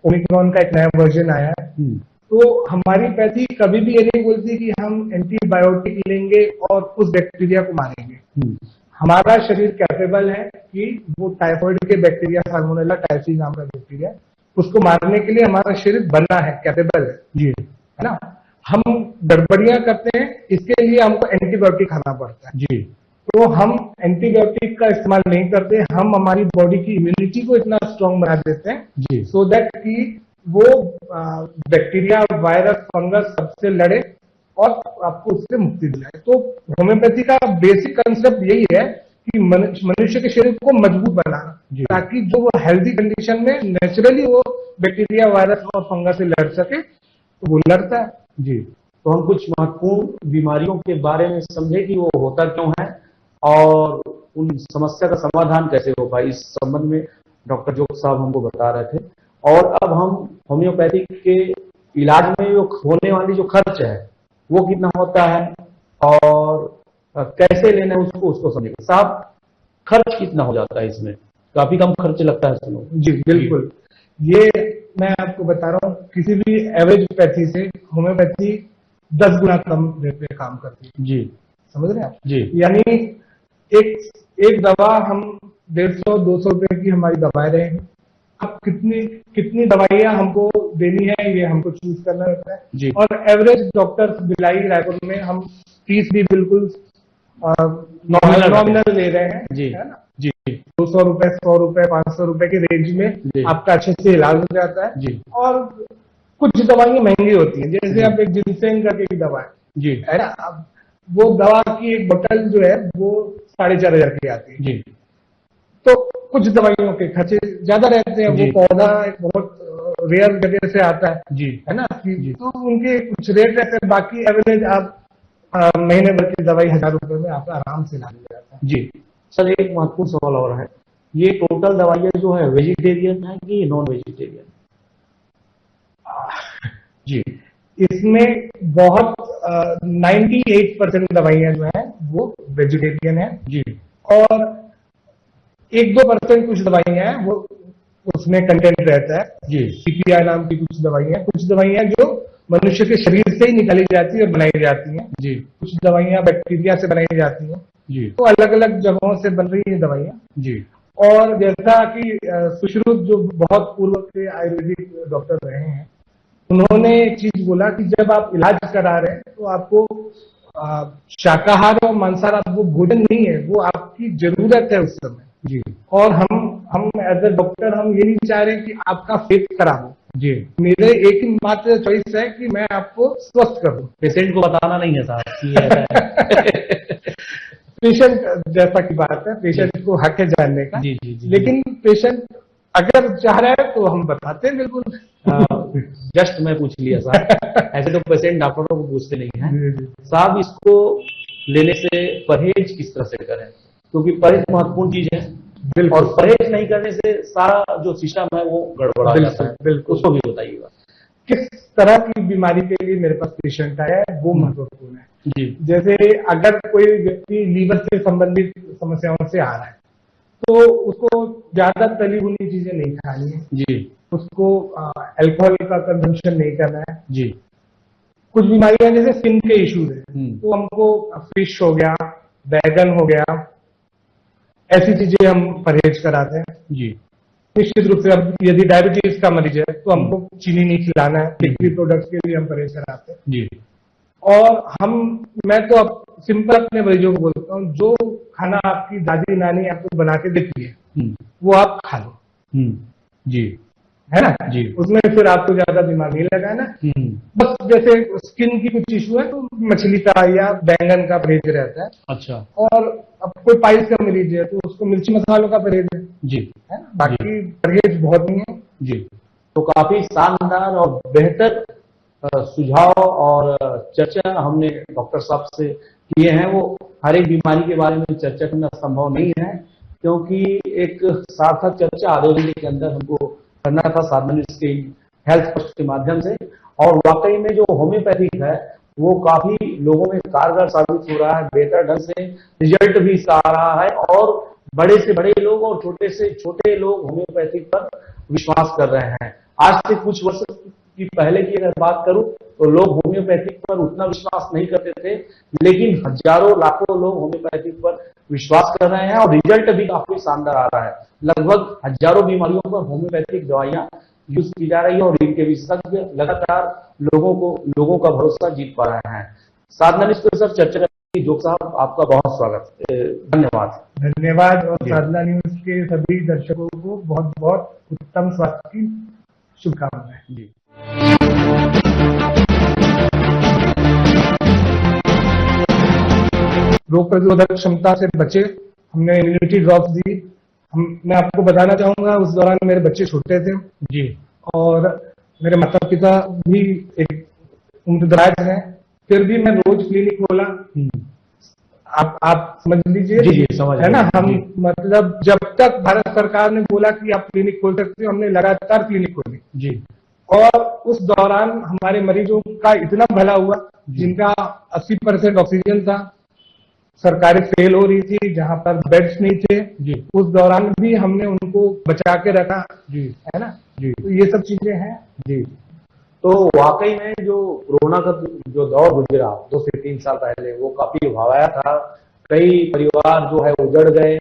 ओमिक्रॉन का एक नया वर्जन आया है, तो हमारी पैथी कभी भी ये नहीं बोलती कि हम एंटीबायोटिक लेंगे और उस बैक्टीरिया को मारेंगे। हमारा शरीर कैपेबल है कि वो टाइफाइड के बैक्टीरिया, साल्मोनेला टाइफी नाम का बैक्टीरिया, उसको मारने के लिए हमारा शरीर बना है, कैपेबल है जी, है ना। हम गड़बड़ियां करते हैं, इसके लिए हमको एंटीबायोटिक खाना पड़ता है जी। तो हम एंटीबायोटिक का इस्तेमाल नहीं करते, हम हमारी बॉडी की इम्यूनिटी को इतना स्ट्रांग बना देते हैं जी, सो दैट कि वो बैक्टीरिया, वायरस, फंगस सबसे लड़े और आपको उससे मुक्ति दिलाए। तो होम्योपैथी का बेसिक कंसेप्ट यही है कि मनुष्य के शरीर को मजबूत बनाना, ताकि जो वो हेल्दी कंडीशन में नेचुरली वो बैक्टीरिया, वायरस और फंगस से लड़ सके, तो वो लड़ता है जी। तो हम कुछ महत्वपूर्ण बीमारियों के बारे में समझे कि वो होता क्यों है और उन समस्या का समाधान कैसे हो पाए, इस संबंध में डॉक्टर जोग साहब हमको बता रहे थे। और अब हम होम्योपैथी के इलाज में जो होने वाली जो खर्च है वो कितना होता है और कैसे लेना है उसको समझिए साहब। खर्च कितना हो जाता है इसमें? काफी कम खर्च लगता है सुनो जी, बिल्कुल। ये मैं आपको बता रहा हूँ, किसी भी एवरेज पैथी से होम्योपैथी 10 गुना कम रेट पे काम करती है। जी समझ रहे हैं आप? जी यानी एक दवा हम 150-200 रुपए की हमारी दवाएं रहेंगी। अब कितनी दवाइयां हमको देनी है ये हमको चूज करना रहता जी। है। और एवरेज डॉक्टर भिलाई रायपुर में हम फीस भी बिल्कुल नॉमिनल ले रहे हैं, जी है ना? जी 200 रुपए, 100 रुपए, 500 रुपए के रेंज जी। में आपका अच्छे से इलाज हो जाता है। जी और कुछ दवाइयां महंगी होती हैं, जी। जैसे आप एक जिनसेन करके एक दवा जी है ना, अब वो दवा की एक बोतल जो है वो 4,500 की आती है। जी तो कुछ दवाइयों के खर्चे ज्यादा रहते हैं। जी। वो पौधा एक बहुत रेयर जगह से आता है, जी है ना? जी। तो उनके कुछ रेट रहते हैं, बाकी एवरेज आप महीने भर की दवाई 1,000 रुपए में आपका आराम से इलाज हो जाता है। जी सर, एक महत्वपूर्ण सवाल और है, ये टोटल दवाइयाँ जो है वेजिटेरियन है कि नॉन वेजिटेरियन? जी इसमें बहुत 98% दवाइयां जो है वो वेजिटेरियन है। जी और 1-2% कुछ दवाइयां हैं वो उसमें कंटेंट रहता है। जी सीपीआई नाम की कुछ दवाइयां जो मनुष्य के शरीर से ही निकाली जाती है और बनाई जाती हैं। जी कुछ दवाइयां बैक्टीरिया से बनाई जाती हैं। जी तो अलग अलग जगहों से बन रही हैं दवाइयां। जी और जैसा कि सुश्रुत जो बहुत पूर्व के आयुर्वेदिक डॉक्टर रहे हैं, उन्होंने एक चीज बोला कि जब आप इलाज करा रहे हैं तो आपको शाकाहार और मांसाहार वो भोजन नहीं है, वो आपकी जरूरत है उस समय। जी और हम एज ए डॉक्टर हम ये नहीं चाह रहे कि आपका फेथ खराब हो। जी। मेरे एक ही मात्र चॉइस है कि मैं आपको स्वस्थ करूं। पेशेंट को बताना नहीं है साहब कि ये ऐसा है। पेशेंट जैसा की बात है, पेशेंट को हक है जानने का। जी जी जी। लेकिन पेशेंट अगर चाह रहा है तो हम बताते हैं बिल्कुल। जस्ट मैं पूछ लिया साहब, ऐसे तो पेशेंट डॉक्टरों को पूछते नहीं हैं जी, जी। साहब। इसको लेने से परहेज किस तरह से करें, क्योंकि परहेज महत्वपूर्ण चीज है और परहेज नहीं करने से सारा जो सिस्टम है वो गड़बड़ा जाता है। बिल्कुल। उसको भी बताइएगा। किस तरह की बीमारी के लिए मेरे पास पेशेंट आया है वो महत्वपूर्ण है। जी जैसे अगर कोई व्यक्ति लीवर से संबंधित समस्याओं से आ रहा है तो उसको ज्यादा तली भुनी चीजें नहीं खानी है। जी उसको अल्कोहल का कंजम्पशन नहीं करना है। जी। कुछ बीमारियां जैसे स्किन के इश्यूज है तो हमको फिश हो गया, बैगन हो गया, ऐसी चीजें हम परहेज कराते हैं। जी निश्चित रूप से अब यदि डायबिटीज का मरीज है तो हमको चीनी नहीं खिलाना है। बेकरी प्रोडक्ट्स के लिए हम परहेज कराते हैं। जी। और मैं तो अब सिंपल अपने मरीजों को बोलता हूँ, जो खाना आपकी दादी नानी आपको बना के देती है वो आप खा लो। जी है ना जी। उसमें फिर आपको ज्यादा दिमाग नहीं लगाना। बस जैसे स्किन की कुछ इशू है तो मछली का या बैंगन का परहेज रहता है। अच्छा। और अब कोई पाइल्स का मरीज है तो उसको मिर्ची मसालों का परहेज है। जी है ना, बाकी परहेज बहुत नहीं है। जी। तो काफी शानदार और बेहतर सुझाव और चर्चा हमने डॉक्टर साहब से किए हैं। वो हर एक बीमारी के बारे में चर्चा करना संभव नहीं है, क्योंकि एक सार्थक चर्चा आधे घंटे के अंदर हमको करना था साधना न्यूज के हेल्थ फर्स्ट के माध्यम से। और वाकई में जो होम्योपैथिक है वो काफी लोगों में कारगर साबित हो रहा है, बेहतर ढंग से रिजल्ट भी इसका आ रहा है। और बड़े से बड़े लोग और छोटे से छोटे लोग होम्योपैथिक पर विश्वास कर रहे हैं। आज से कुछ वर्ष की पहले की अगर बात करूं तो लोग होम्योपैथिक पर उतना विश्वास नहीं करते थे, लेकिन हजारों लाखों लोग होम्योपैथिक पर विश्वास कर रहे हैं और रिजल्ट भी काफी शानदार आ रहा है। लगभग हजारों बीमारियों पर होम्योपैथिक दवाइयां यूज की जा रही है और इनके विशेषज्ञ लगातार लोगों का भरोसा जीत पा रहे हैं। साधना न्यूज पर सर चर्चा करने जोग साहब आपका बहुत स्वागत, धन्यवाद। धन्यवाद। और साधना न्यूज के सभी दर्शकों को बहुत बहुत उत्तम स्वास्थ्य की शुभकामनाएं। जी। रोग प्रतिरोधक क्षमता से बचे, हमने इम्यूनिटी ड्रॉप्स दी। मैं आपको बताना चाहूंगा उस दौरान मेरे बच्चे छोटे थे जी। और मेरे माता पिता भी एक उम्रदराज हैं, फिर भी मैं रोज क्लिनिक खोला। आप समझ लीजिए। जी जी समझ है ना, हम मतलब जब तक भारत सरकार ने बोला कि आप क्लिनिक खोल सकते हो, हमने लगातार क्लिनिक खोली। जी। और उस दौरान हमारे मरीजों का इतना भला हुआ, जिनका 80% ऑक्सीजन था, सरकारें फेल हो रही थी, जहां पर बेड्स नहीं थे जी। उस दौरान भी हमने उनको बचा के रखा। जी। है ना जी। तो ये सब चीजें हैं। जी। तो वाकई में जो कोरोना का जो दौर गुजरा 2 से 3 साल पहले, वो काफी भयावह था। कई परिवार जो है उजड़ गए,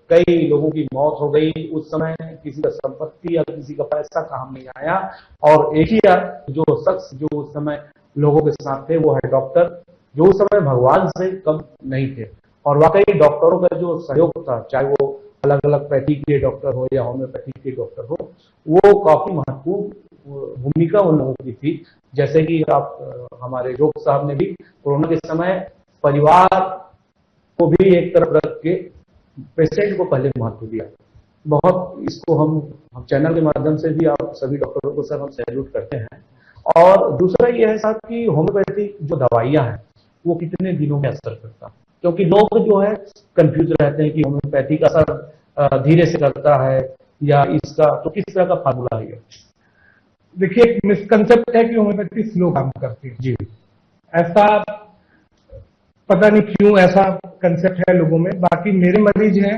कई लोगों की मौत हो गई। उस समय किसी का संपत्ति या किसी का पैसा काम नहीं आया, और एक ही जो शख्स जो उस समय लोगों के साथ थे वो है डॉक्टर, जो उस समय भगवान से कम नहीं थे। और वाकई डॉक्टरों का जो सहयोग था, चाहे वो अलग अलग पैथी के डॉक्टर हो या होम्योपैथी के डॉक्टर हो, वो काफी महत्वपूर्ण भूमिका उन लोगों की थी। जैसे कि आप हमारे जोग साहब ने भी कोरोना के समय परिवार को भी एक तरफ रख के पेशेंट को पहले महत्व दिया। बहुत इसको हम चैनल के माध्यम से भी आप सभी डॉक्टरों को सर हम सैल्यूट करते हैं। और दूसरा ये है साहब कि होम्योपैथी जो दवाइयां हैं वो कितने दिनों में असर करता है, क्योंकि लोग जो है कंफ्यूज रहते हैं कि होम्योपैथी का असर धीरे से करता है या इसका तो किस तरह का फार्मूला है ये? देखिए, एक मिसकंसेप्ट है कि होम्योपैथी स्लो काम करती है। जी, ऐसा पता नहीं क्यों ऐसा कंसेप्ट है लोगों में। बाकी मेरे मरीज हैं,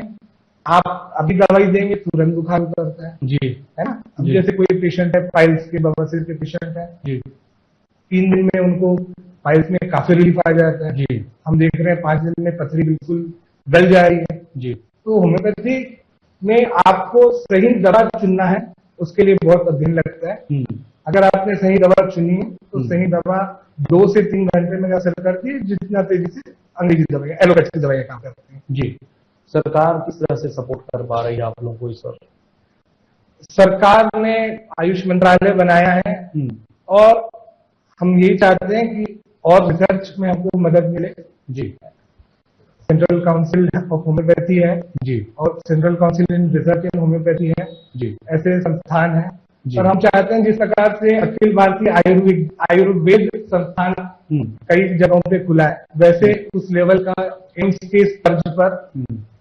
आप अभी दवाई देंगे तुरंत बुखार उतरता है। जी, है ना। अब जी। जैसे कोई पेशेंट है, पाइल्स के बवासीर के पेशेंट है, जी, 3 दिन में उनको पाइल्स में काफी रिलीफ आ जाता है। जी, हम देख रहे हैं 5 दिन में पथरी बिल्कुल गल जा रही है। जी, तो होम्योपैथी में आपको सही दवा चुनना है, उसके लिए बहुत अध्ययन लगता है। अगर आपने सही दवा चुनी है तो सही दवा 2 से 3 घंटे में असर करती है, जितना तेजी से अंग्रेजी दवाइयां, एलोपैथी दवाइयां काम करती हैं। जी। सरकार किस तरह से सपोर्ट कर पा रही है आप लोगों को इस वक्त? सरकार ने आयुष मंत्रालय बनाया है, और हम यही चाहते हैं कि और रिसर्च में हमको मदद मिले। जी, सेंट्रल काउंसिल ऑफ होम्योपैथी है जी, और central council in research in homeopathy है, जी, ऐसे संस्थान है। जी। और हम चाहते हैं जिस प्रकार से अखिल भारतीय आयुर्वेद संस्थान कई जगहों पे खुला है, वैसे उस लेवल का एम्स के तर्ज पर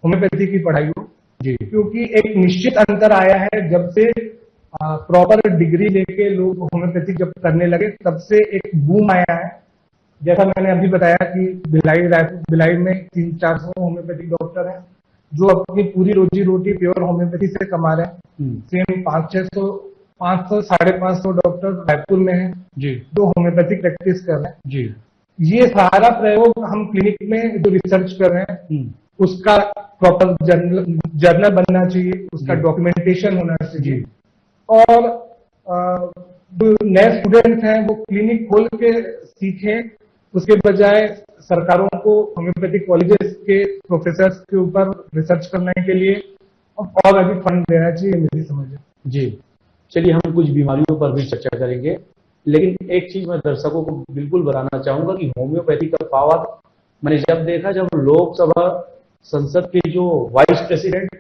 होम्योपैथी की पढ़ाई हो। जी, क्योंकि एक निश्चित अंतर आया है जब से प्रॉपर डिग्री लेके लोग होम्योपैथी जब करने लगे, तब से एक बूम आया है। जैसा मैंने अभी बताया कि भिलाई में 300-400 होम्योपैथिक डॉक्टर हैं जो अपनी पूरी रोजी रोटी प्योर होम्योपैथी से कमा रहे हैं। सेम 500-600 500-550 डॉक्टर रायपुर में हैं जी, जो होम्योपैथिक प्रैक्टिस कर रहे हैं। जी, ये सारा प्रयोग हम क्लिनिक में जो रिसर्च कर रहे हैं उसका प्रॉपर जर्नल बनना चाहिए, उसका डॉक्यूमेंटेशन होना चाहिए। और जो नए स्टूडेंट्स हैं वो क्लिनिक खोल के सीखें, उसके बजाय सरकारों को होम्योपैथिक कॉलेजेस के प्रोफेसर्स के ऊपर रिसर्च करने के लिए और अधिक फंड देना चाहिए, मेरी समझ है। जी। चलिए हम कुछ बीमारियों पर भी चर्चा करेंगे, लेकिन एक चीज मैं दर्शकों को बिल्कुल बताना चाहूंगा कि होम्योपैथी का पावर मैंने जब देखा, जब लोकसभा संसद के जो वाइस प्रेसिडेंट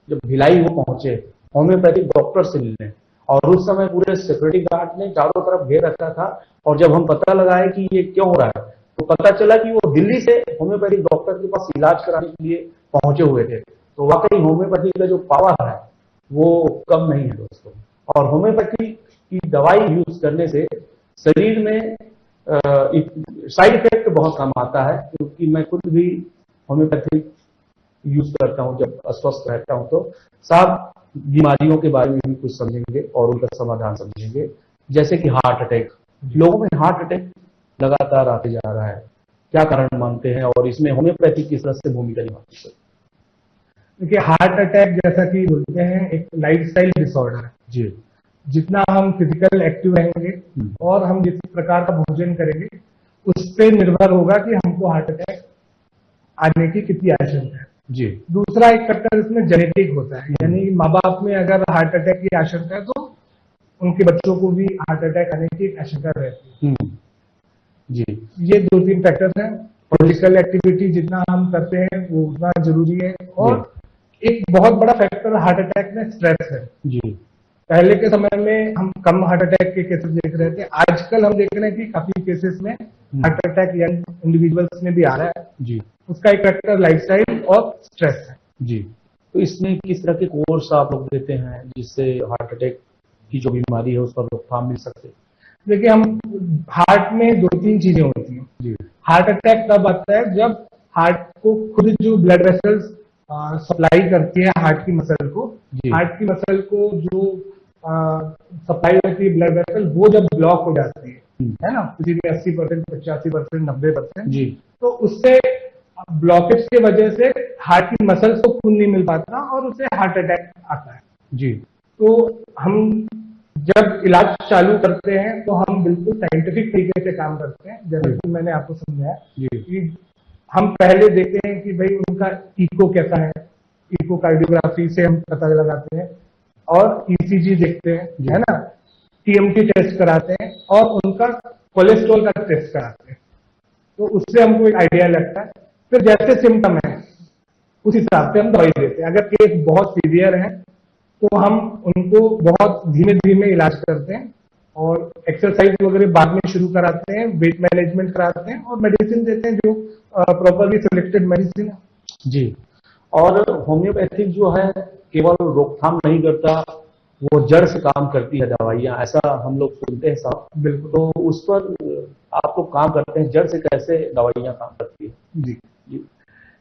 जब भिलाई वो पहुंचे होम्योपैथिक डॉक्टर से मिलने, और उस समय पूरे सिक्योरिटी गार्ड ने चारों तरफ घेर रखा था, और जब हम पता लगाए कि ये क्यों हो रहा है तो पता चला कि वो दिल्ली से होम्योपैथिक डॉक्टर के पास इलाज कराने के लिए पहुंचे हुए थे। तो वाकई होम्योपैथी का जो पावर है वो कम नहीं है दोस्तों। और होम्योपैथी की दवाई यूज करने से शरीर में साइड इफेक्ट बहुत कम आता है, क्योंकि मैं खुद भी होम्योपैथी यूज करता हूं जब अस्वस्थ रहता हूं। तो साहब बीमारियों के बारे में भी कुछ समझेंगे और उनका समाधान समझेंगे, जैसे कि हार्ट अटैक। लोगों में हार्ट अटैक लगातार आते जा रहा है, क्या कारण मानते हैं और इसमें होम्योपैथी किस तरह से भूमिका निभाती है? देखिए, हार्ट अटैक जैसा कि बोलते हैं एक लाइफस्टाइल डिसऑर्डर है। जी, जितना हम फिजिकल एक्टिव रहेंगे और हम जिस प्रकार का भोजन करेंगे उस पर निर्भर होगा कि हमको हार्ट अटैक आने की कितनी आशंका है। जी, दूसरा एक फैक्टर इसमें जेनेटिक होता है, यानी माँ बाप में अगर हार्ट अटैक की आशंका है तो उनके बच्चों को भी हार्ट अटैक आने की आशंका रहती है। जी, ये 2-3 फैक्टर्स हैं। फिजिकल एक्टिविटी जितना हम करते हैं वो उतना जरूरी है। और एक बहुत बड़ा फैक्टर हार्ट अटैक में स्ट्रेस है। जी, पहले के समय में हम कम हार्ट अटैक के केसेस देख रहे थे, आजकल हम देख रहे हैं कि काफी केसेस में हार्ट अटैक यंग इंडिविजुअल्स में भी आ रहा है। जी, उसका एक फैक्टर लाइफस्टाइल और स्ट्रेस है। जी। तो इसमें किस तरह के कोर्स आप लोग देते हैं जिससे हार्ट अटैक की जो बीमारी है उस पर रोकथाम मिल सके? देखिए, हम हार्ट में 2-3 चीजें होती हैं। जी, हार्ट अटैक तब आता है जब हार्ट को खुद जो ब्लड वेसल्स सप्लाई करती है हार्ट की मसल को, जी, हार्ट की मसल को जो सप्लाई होती है ब्लड वेसल, वो जब ब्लॉक हो जाती है ना, किसी में 80%, 85%, 90%, जी तो उससे ब्लॉकेज की वजह से हार्ट की मसल्स को खून नहीं मिल पाता और उससे हार्ट अटैक आता है। जी तो हम जब इलाज चालू करते हैं तो हम बिल्कुल साइंटिफिक तरीके से काम करते हैं, जैसे कि मैंने आपको समझाया जी कि हम पहले देखते हैं कि भाई उनका इको कैसा है, इकोकार्डियोग्राफी से हम पता लगाते हैं, और ईसीजी देखते हैं, है ना, टीएमटी टेस्ट कराते हैं और उनका कोलेस्ट्रॉल का टेस्ट कराते हैं, तो उससे हमको एक आइडिया लगता है। फिर जैसे सिम्टम है उस हिसाब से हम दवाई देते हैं। अगर केस बहुत सीवियर है तो हम उनको बहुत धीमे धीमे इलाज करते हैं और एक्सरसाइज वगैरह बाद में शुरू कराते हैं, वेट मैनेजमेंट कराते हैं और मेडिसिन देते हैं जो प्रॉपरली सिलेक्टेड मेडिसिन है। जी। और होम्योपैथिक जो है केवल रोकथाम नहीं करता, वो जड़ से काम करती है दवाइयाँ, ऐसा हम लोग सुनते हैं साहब। बिल्कुल। तो उस पर आप लोग काम करते हैं, जड़ से कैसे दवाइयाँ काम करती है? जी जी,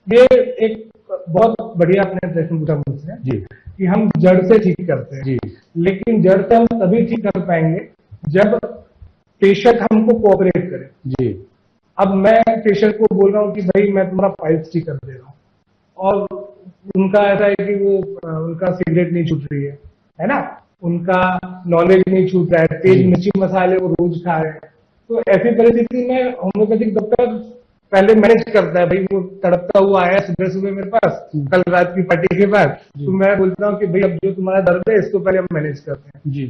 ये एक बहुत बढ़िया आपने प्रश्न पूछा मुझसे जी कि हम जड़ से ठीक करते हैं। जी लेकिन जड़ से हम तभी ठीक कर पाएंगे जब पेशेंट हमको कोऑपरेट करे। जी अब मैं पेशेंट को बोल रहा हूँ कि भाई मैं तुम्हारा फाइल्स ठीक कर दे रहा हूँ, और उनका ऐसा है कि वो उनका सिगरेट नहीं छूट रही है ना, उनका नॉलेज नहीं छूट रहा है, तेज मिर्ची मसाले वो रोज खा रहे हैं, तो ऐसी परिस्थिति में होम्योपैथिक डॉक्टर पहले मैनेज करता है। भाई वो तड़पता हुआ आया सुबह सुबह मेरे पास कल रात की पार्टी के बाद, तो मैं बोलता हूँ कि भाई अब जो तुम्हारा दर्द है इसको पहले हम मैनेज करते हैं। जी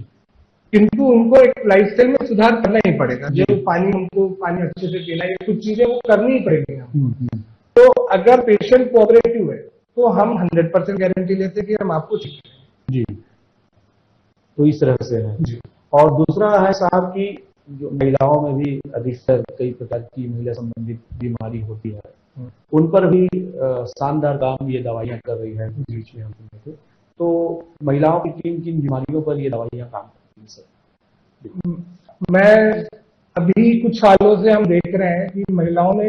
किंतु उनको एक लाइफस्टाइल में सुधार करना ही पड़ेगा, जो पानी अच्छे से पीना, ये कुछ चीजें वो करनी ही पड़ेगी हमको। तो अगर पेशेंट कोऑपरेटिव है तो हम 100% गारंटी लेते हैं कि हम आपको ठीक करेंगे। जी, तो इस तरह से है। जी। और दूसरा है साहब की जो महिलाओं में भी अधिकतर कई प्रकार की महिला संबंधित बीमारी होती है, उन पर भी शानदार काम ये दवाइयाँ कर रही है, बीच में हम सुने थे। तो महिलाओं की किन किन बीमारियों पर ये दवाइयाँ काम करती हैं सर? मैं अभी कुछ सालों से हम देख रहे हैं कि महिलाओं में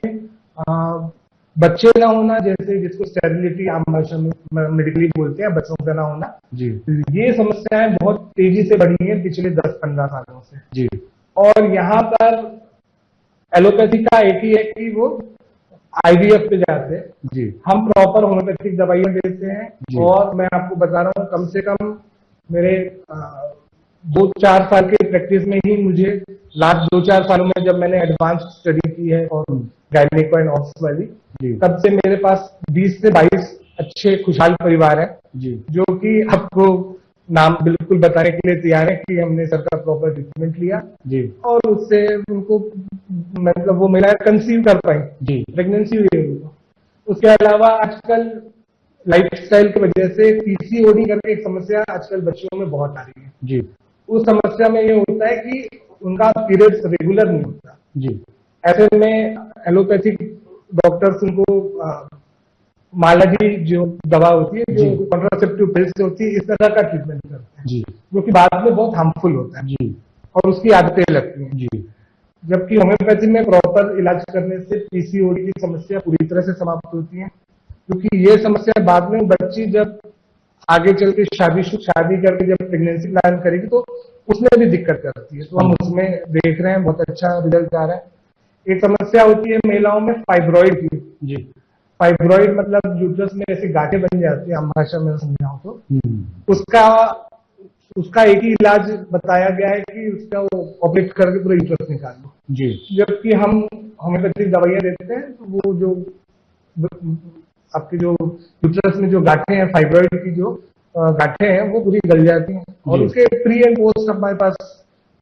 बच्चे ना होना, जैसे जिसको स्टेरिलिटी आम भाषा में मेडिकली बोलते हैं, बच्चों का ना होना, जी ये समस्याएं बहुत तेजी से बढ़ी हैं पिछले 10-15 सालों से। जी और यहाँ पर एलोपैथी का एक ही है कि वो आईवीएफ पे जाते हैं, जी हम प्रॉपर होम्योपैथिक दवाइयां देते जी। हैं। और मैं आपको बता रहा हूँ कम से कम मेरे 2-4 साल के प्रैक्टिस में ही मुझे लास्ट 2-4 सालों में जब मैंने एडवांस स्टडी की है और गायनेको एंड ऑब्स वाली, जी तब से मेरे पास 20 से 22 अच्छे खुशहाल परिवार हैं, जी जो कि आपको नाम बिल्कुल बताने के लिए तैयार है कि हमने सर का प्रॉपर ट्रीटमेंट लिया जी और उससे उनको मतलब वो महिलाएं कंसीव कर पाई, जी प्रेगनेंसी हुई है उनको। उसके अलावा आजकल लाइफस्टाइल की वजह से पीसीओडी करके एक समस्या आजकल बच्चियों में बहुत आ रही है। जी उस समस्या में ये होता है कि उनका पीरियड्स रेगुलर नहीं होता। जी ऐसे में एलोपैथिक डॉक्टर्स उनको मालाजी जो दवा होती है, जो कॉन्ट्रासेप्टिव पिल्स होती है, इस तरह का ट्रीटमेंट करते हैं, जी जो कि बाद में बहुत हार्मफुल होता है जी और उसकी आदतें लगती हैं। जी जबकि होम्योपैथी में प्रॉपर इलाज करने से पीसीओडी की समस्या पूरी तरह से समाप्त होती है, क्योंकि ये समस्या बाद में बच्ची जब आगे चल के शादी करके जब प्रेगनेंसी प्लान करेगी तो उसमें भी दिक्कत करती है। तो हम उसमें देख रहे हैं बहुत अच्छा रिजल्ट आ रहा है। एक समस्या होती है महिलाओं में फाइब्रॉइड की। जी फाइब्रॉइड मतलब यूट्रस में ऐसी गांठें बन जाती है, हम भाषा में समझाऊं तो उसका एक ही इलाज बताया गया है कि उसका वो ऑपरेट करके पूरा यूट्रस निकाल लो। जी जबकि हम होम्योपैथिक दवाइयां देते हैं तो वो जो आपके जो यूट्रस में जो गांठें हैं, फाइब्रॉइड की जो गांठें हैं, वो पूरी गल जाती हैं। और उसके प्री एंड पोस्ट हमारे पास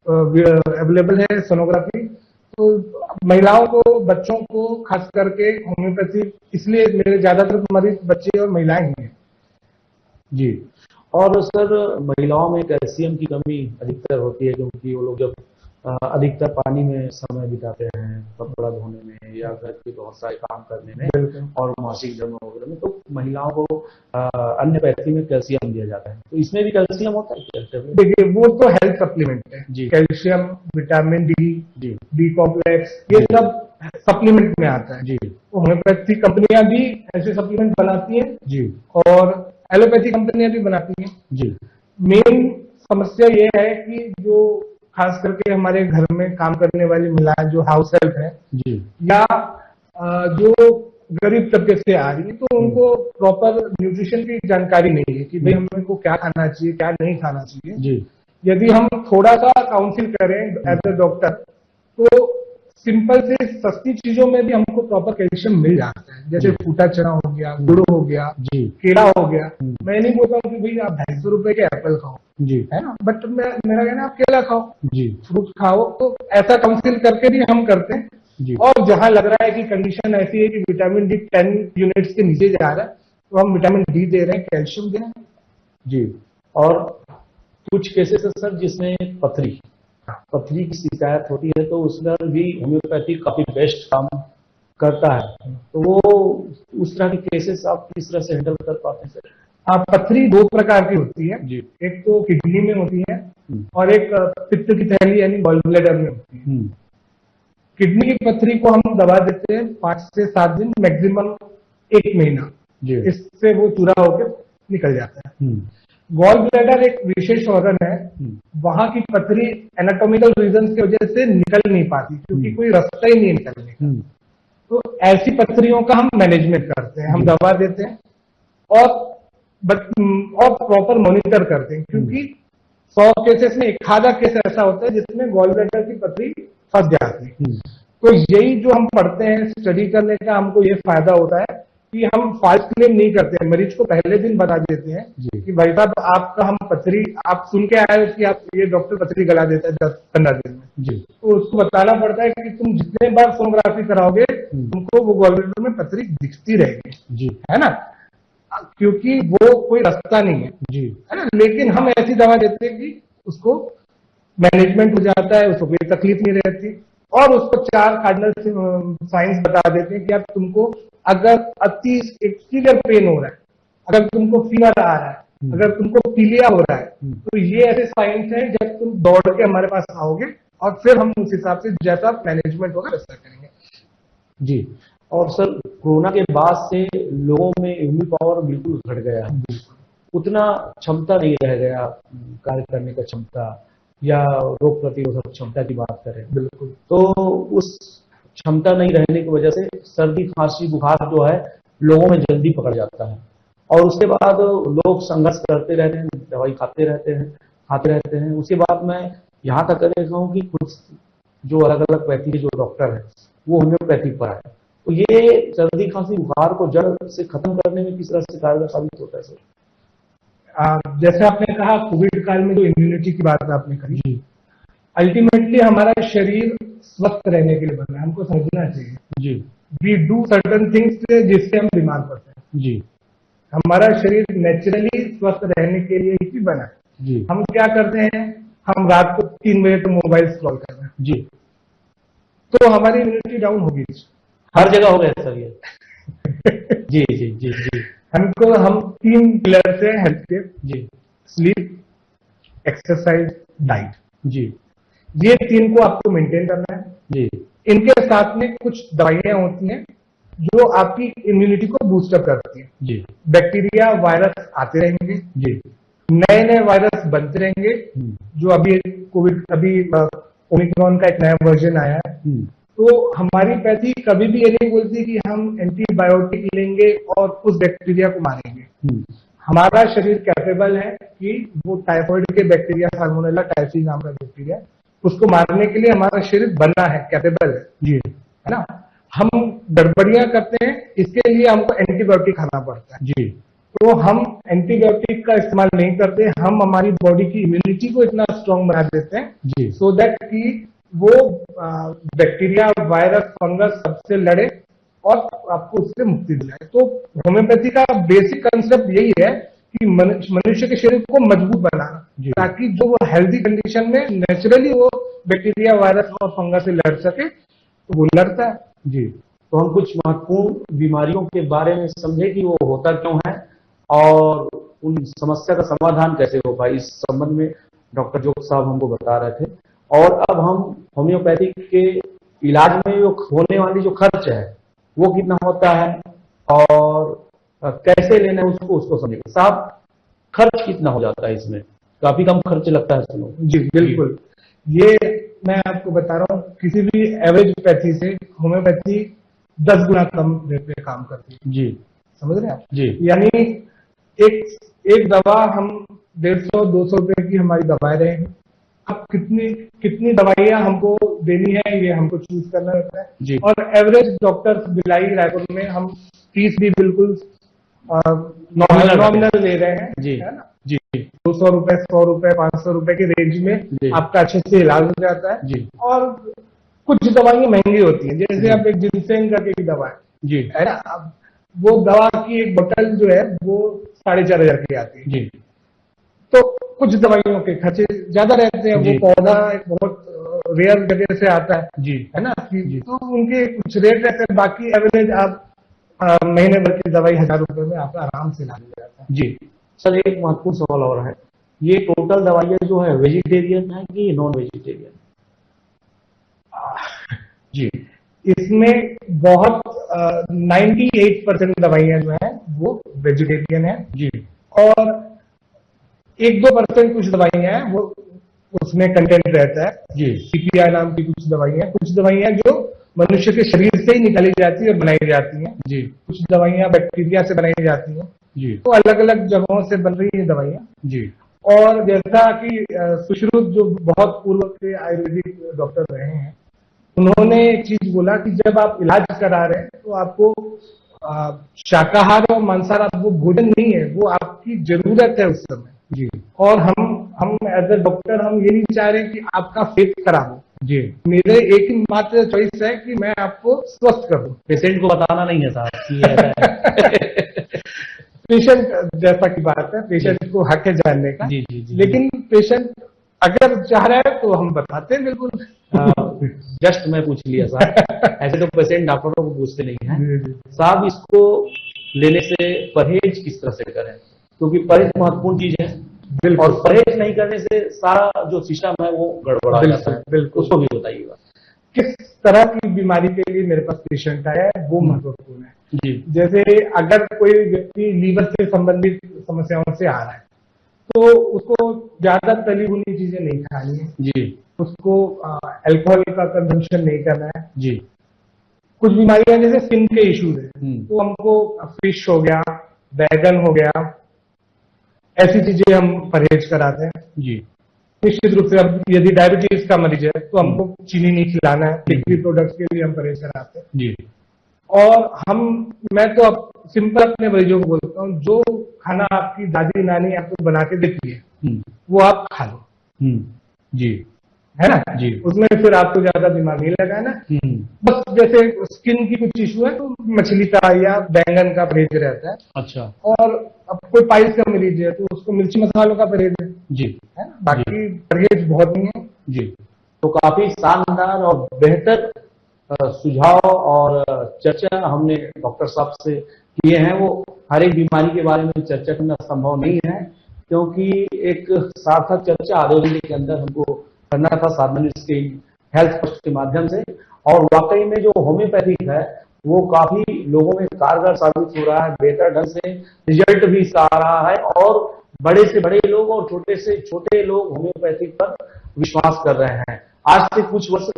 अवेलेबल है सोनोग्राफी। तो महिलाओं को, बच्चों को खास करके होम्योपैथी, इसलिए मेरे ज्यादातर मरीज बच्चे और महिलाएं ही हैं। जी। और सर महिलाओं में कैल्शियम की कमी अधिकतर होती है, क्योंकि वो लोग जब अधिकतर पानी में समय बिताते हैं, कपड़ा धोने में या घर के बहुत सारे काम करने में और मासिक धर्म वगैरह में, तो महिलाओं को अन्य पैथी में कैल्शियम दिया जाता है। तो इसमें भी कैल्शियम होता है? देखिए, वो तो हेल्थ सप्लीमेंट है जी। कैल्शियम, विटामिन डी, जी, बी कॉम्प्लेक्स, ये सब सप्लीमेंट में आता है। जी तो होम्योपैथी कंपनियां भी ऐसे सप्लीमेंट बनाती हैं जी और एलोपैथी कंपनियां भी बनाती हैं। जी। मेन समस्या ये है कि जो खास करके हमारे घर में काम करने वाली महिलाएं जो हाउस हेल्प है जी या जो गरीब तबके से आ रही है, तो उनको प्रॉपर न्यूट्रिशन की जानकारी नहीं है कि भाई हमें को क्या खाना चाहिए, क्या नहीं खाना चाहिए। जी यदि हम थोड़ा सा काउंसिल करें एज अ डॉक्टर, तो सिंपल से सस्ती चीजों में भी हमको प्रॉपर कैल्शियम मिल जाता है, जैसे फूटा चना हो गया, गुड़ हो गया, जी केला हो गया। मैं नहीं बोलता हूँ कि भाई आप 250 रुपए के एप्पल खाओ, जी है ना, बट मेरा कहना है आप केला खाओ, जी फ्रूट खाओ। तो ऐसा काउंसिल करके भी हम करते हैं। जी और जहां लग रहा है कि कंडीशन ऐसी है कि विटामिन डी 10 यूनिट्स के नीचे जा रहा है, तो हम विटामिन डी दे रहे हैं, कैल्शियम दे रहे हैं। जी। और कुछ केसेस है सर जिसमें पथरी की शिकायत होती है, तो उसमें भी होम्योपैथी काफी बेस्ट काम करता है। तो वो उस तरह के केसेस आप किस तरह से हैंडल कर पाते हैं सर? पथरी दो प्रकार की होती है, जी। एक तो किडनी में होती है और एक पित्त की थैली यानी गॉल ब्लैडर में होती है। किडनी की पथरी को हम दवा देते हैं 5 से 7 दिन, मैक्सिमम 1 महीना, जी। इससे वो चूरा होकर निकल जाता है। गॉल ब्लैडर एक विशेष ऑर्गन है, वहां की पथरी एनाटॉमिकल रीजन की वजह से निकल नहीं पाती, क्योंकि कोई रास्ता ही नहीं निकलने का। तो ऐसी पथरियों का हम मैनेजमेंट करते हैं, हम दवा देते हैं और प्रॉपर मॉनिटर करते हैं, क्योंकि 100 केसेस में एक आधा केस ऐसा होता है जिसमें गॉल ब्लैडर की पथरी फंस जाती है। तो यही जो हम पढ़ते हैं, स्टडी करने का हमको ये फायदा होता है कि हम फाल्स क्लेम नहीं करते हैं, मरीज को पहले दिन बता देते हैं कि भाई साहब आपका हम पथरी, आप सुन के आए हो कि आप ये डॉक्टर पथरी गला देता है 10-15 दिन में जी, तो उसको बताना पड़ता है कि तुम जितने बार सोनोग्राफी कराओगे तुमको वो गॉल ब्लैडर में पथरी दिखती रहेगी जी, है ना, क्योंकि वो कोई रास्ता नहीं है जी, है ना। लेकिन हम ऐसी दवा देते हैं कि उसको मैनेजमेंट हो जाता है, उसको कोई तकलीफ नहीं रहती, और उसको 4 कार्डिनल साइंस बता देते हैं कि अब तुमको अगर अति एक्सटीरियर पेन हो रहा है, अगर तुमको फीवर आ रहा है, अगर तुमको पीलिया हो रहा है, तो ये ऐसे साइंस हैं जब तुम दौड़ के हमारे पास आओगे और फिर हम उस हिसाब से जैसा मैनेजमेंट होगा वैसा करेंगे जी। और सर कोरोना के बाद से लोगों में इम्यूनिटी पावर बिल्कुल घट गया है, उतना क्षमता नहीं रह गया कार्य करने का क्षमता या रोग प्रतिरोधक क्षमता की बात करें, बिल्कुल। तो उस क्षमता नहीं रहने की वजह से सर्दी खांसी बुखार जो है लोगों में जल्दी पकड़ जाता है, और उसके बाद लोग संघर्ष करते रहते हैं, दवाई खाते रहते हैं। उसके बाद मैं यहाँ तक देखा हूँ कि कुछ जो अलग अलग पैथी के जो डॉक्टर है वो होम्योपैथी पर आए, तो ये सर्दी खांसी बुखार को जड़ से खत्म करने में किस तरह से कारगर साबित होता है सर? जैसे आपने कहा कोविड काल में जो इम्यूनिटी की बात आपने कही, अल्टीमेटली हमारा शरीर स्वस्थ रहने के लिए बना है, हमको समझना चाहिए जी। वी डू सर्टन थिंग्स जिससे हम बीमार पड़ते हैं जी। हमारा शरीर नेचुरली स्वस्थ रहने के लिए ही बना है जी। हम क्या करते हैं, हम रात को 3 बजे तक मोबाइल स्क्रॉल कर रहे हैं जी, तो हमारी इम्यूनिटी डाउन होगी, हर जगह हो गया सर ये जी जी जी जी। हम 3 पिलर से हेल्थ के जी, स्लीप, एक्सरसाइज, डाइट जी, ये 3 को आपको मेंटेन करना है जी। इनके साथ में कुछ दवाइयां होती हैं जो आपकी इम्यूनिटी को बूस्टअप करती है जी। बैक्टीरिया वायरस आते रहेंगे जी, नए नए वायरस बनते रहेंगे, जो अभी ओमिक्रॉन का एक नया वर्जन आया है, तो हमारी पैथी कभी भी ये नहीं बोलती कि हम एंटीबायोटिक लेंगे और उस बैक्टीरिया को मारेंगे। हमारा शरीर कैपेबल है कि वो टाइफाइड के बैक्टीरिया, साल्मोनेला टाइफी नाम का बैक्टीरिया, उसको मारने के लिए हमारा शरीर बना है, कैपेबल है जी, है ना। हम गड़बड़ियां करते हैं, इसके लिए हमको एंटीबायोटिक खाना पड़ता है जी। तो हम एंटीबायोटिक का इस्तेमाल नहीं करते, हम हमारी बॉडी की इम्यूनिटी को इतना स्ट्रांग बना देते हैं जी, सो दैट कि वो बैक्टीरिया, वायरस, फंगस सबसे लड़े और आपको उससे मुक्ति दिलाए। तो होम्योपैथी का बेसिक कंसेप्ट यही है कि मनुष्य के शरीर को मजबूत बनाना, ताकि जो वो हेल्दी कंडीशन में नेचुरली वो बैक्टीरिया, वायरस और फंगस से लड़ सके, तो वो लड़ता है जी। तो हम कुछ महत्वपूर्ण बीमारियों के बारे में समझे कि वो होता क्यों है और उन समस्या का समाधान कैसे हो पाए, इस संबंध में डॉक्टर जोग साहब हमको बता रहे थे। और अब हम होम्योपैथी के इलाज में जो होने वाली जो खर्च है वो कितना होता है और कैसे लेना है उसको समझेंगे। साहब, खर्च कितना हो जाता है इसमें? काफी कम खर्च लगता है सुनो। जी बिल्कुल। ये मैं आपको बता रहा हूँ, किसी भी एवरेज पैथी से होम्योपैथी 10 गुना कम रेट पे काम करती है। जी समझ रहे हैं आप? जी यानी एक एक दवा हम 150-200 रुपए की हमारी दवाएं रहेंगी। अब कितनी दवाइयां हमको देनी है ये हमको चूज करना रहता जी। है। और एवरेज डॉक्टर भिलाई रायपुर में हम फीस भी बिल्कुल नॉमिनल ले रहे हैं, जी है ना? जी 200 रुपए, 100 रुपए, 500 रुपए के रेंज जी। में आपका अच्छे से इलाज हो जाता है। जी। और कुछ दवाइयां महंगी होती हैं, जी। जैसे आप एक जिनसेन करके एक दवा है जी ना? अब वो दवा की एक बोतल जो है वो 4,500 की आती है। जी तो कुछ दवाइयों के खर्चे ज्यादा रहते हैं। जी। वो पौधा एक बहुत रेयर जगह से आता है, जी है ना? जी। तो उनके कुछ रेट रहते हैं। बाकी एवरेज आप महीने भर की दवाई 1,000 रुपए में आपका आराम से इलाज हो जाता है। जी। सर एक महत्वपूर्ण सवाल और है, ये टोटल दवाइयाँ जो है वेजिटेरियन है कि नॉन वेजिटेरियन? जी इसमें बहुत 98% दवाइयां जो है वो वेजिटेरियन है। जी और 1-2% कुछ दवाइयां हैं वो उसमें कंटेंट रहता है। जी सीपीआई नाम की कुछ दवाइयां जो मनुष्य के शरीर से ही निकाली जाती है और बनाई जाती हैं। जी कुछ दवाइयां बैक्टीरिया से बनाई जाती हैं। जी तो अलग अलग जगहों से बन रही हैं दवाइयां। जी और जैसा कि सुश्रुत जो बहुत पूर्व के आयुर्वेदिक डॉक्टर रहे हैं, उन्होंने एक चीज बोला कि जब आप इलाज करा रहे हैं तो आपको शाकाहार और मांसाहार वो भोजन नहीं है, वो आपकी जरूरत है उस समय। जी और हम एज ए डॉक्टर हम ये नहीं चाह रहे कि आपका फेथ खराब हो। जी। मेरे एक ही मात्र चॉइस है कि मैं आपको स्वस्थ करूं। पेशेंट को बताना नहीं है साहब कि ये ऐसा है। पेशेंट जैसा की बात है, पेशेंट को हक है जानने का। जी जी जी। लेकिन पेशेंट अगर चाह रहा है तो हम बताते हैं बिल्कुल। जस्ट मैं पूछ लिया साहब, ऐसे तो पेशेंट डॉक्टरों को पूछते नहीं हैं जी, जी। साहब। इसको लेने से परहेज किस तरह से करें, क्योंकि परहेज महत्वपूर्ण चीज है और परहेज नहीं करने से सारा जो सिस्टम है वो गड़बड़ा जाता है। बिल्कुल। उसको भी बताइएगा। किस तरह की बीमारी के लिए मेरे पास पेशेंट आया है वो महत्वपूर्ण है। जी जैसे अगर कोई व्यक्ति लीवर से संबंधित समस्याओं से आ रहा है तो उसको ज्यादा तली भुनी चीजें नहीं खानी है। जी उसको अल्कोहल का कंजम्पशन नहीं करना है। जी। कुछ बीमारियां जैसे स्किन के इश्यूज है तो हमको फिश हो गया, बैगन हो गया, ऐसी चीजें हम परहेज कराते हैं। जी निश्चित रूप से अब यदि डायबिटीज का मरीज है तो हमको चीनी नहीं खिलाना है। बेकरी प्रोडक्ट्स के लिए हम परहेज कराते हैं। जी। और मैं तो अब सिंपल अपने मरीजों को बोलता हूँ, जो खाना आपकी दादी नानी आपको बना के देती है वो आप खा लो। जी है ना? जी। उसमें फिर आपको ज्यादा दिमाग नहीं लगाना। बस जैसे स्किन की कुछ इशू है तो मछली का या बैंगन का परहेज रहता है। अच्छा। और अब कोई पाइल्स का मरीज है तो उसको मिर्ची मसालों का परहेज है। जी है ना? बाकी परहेज बहुत नहीं है। जी। तो काफी शानदार और बेहतर सुझाव और चर्चा हमने डॉक्टर साहब से किए हैं। वो हर एक बीमारी के बारे में चर्चा करना संभव नहीं है, क्योंकि एक सार्थक चर्चा आधे घंटे के अंदर हमको करना था साधना न्यूज के हेल्थ फर्स्ट के माध्यम से। और वाकई में जो होम्योपैथिक है वो काफी लोगों में कारगर साबित हो रहा है, बेहतर ढंग से रिजल्ट भी इसका आ रहा है। और बड़े से बड़े लोग और छोटे से छोटे लोग होम्योपैथिक पर विश्वास कर रहे हैं। आज से कुछ वर्ष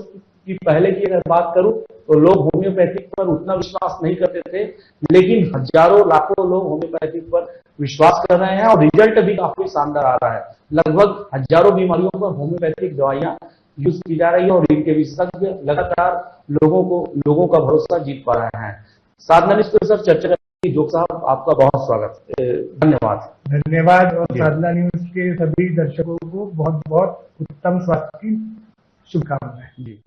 की पहले की अगर बात करूं तो लोग होम्योपैथिक पर उतना विश्वास नहीं करते थे, लेकिन हजारों लाखों लोग होम्योपैथिक पर विश्वास कर रहे हैं और रिजल्ट भी काफी शानदार आ रहा है। लगभग हजारों बीमारियों पर होम्योपैथिक दवाइयां यूज की जा रही है और इनके विशेषज्ञ लगातार लोगों का भरोसा जीत पा रहे हैं। साधना न्यूज पर सर चर्चा करने जोग साहब आपका बहुत स्वागत, धन्यवाद। धन्यवाद। और साधना न्यूज के सभी दर्शकों को बहुत बहुत उत्तम स्वास्थ्य की शुभकामनाएं। जी।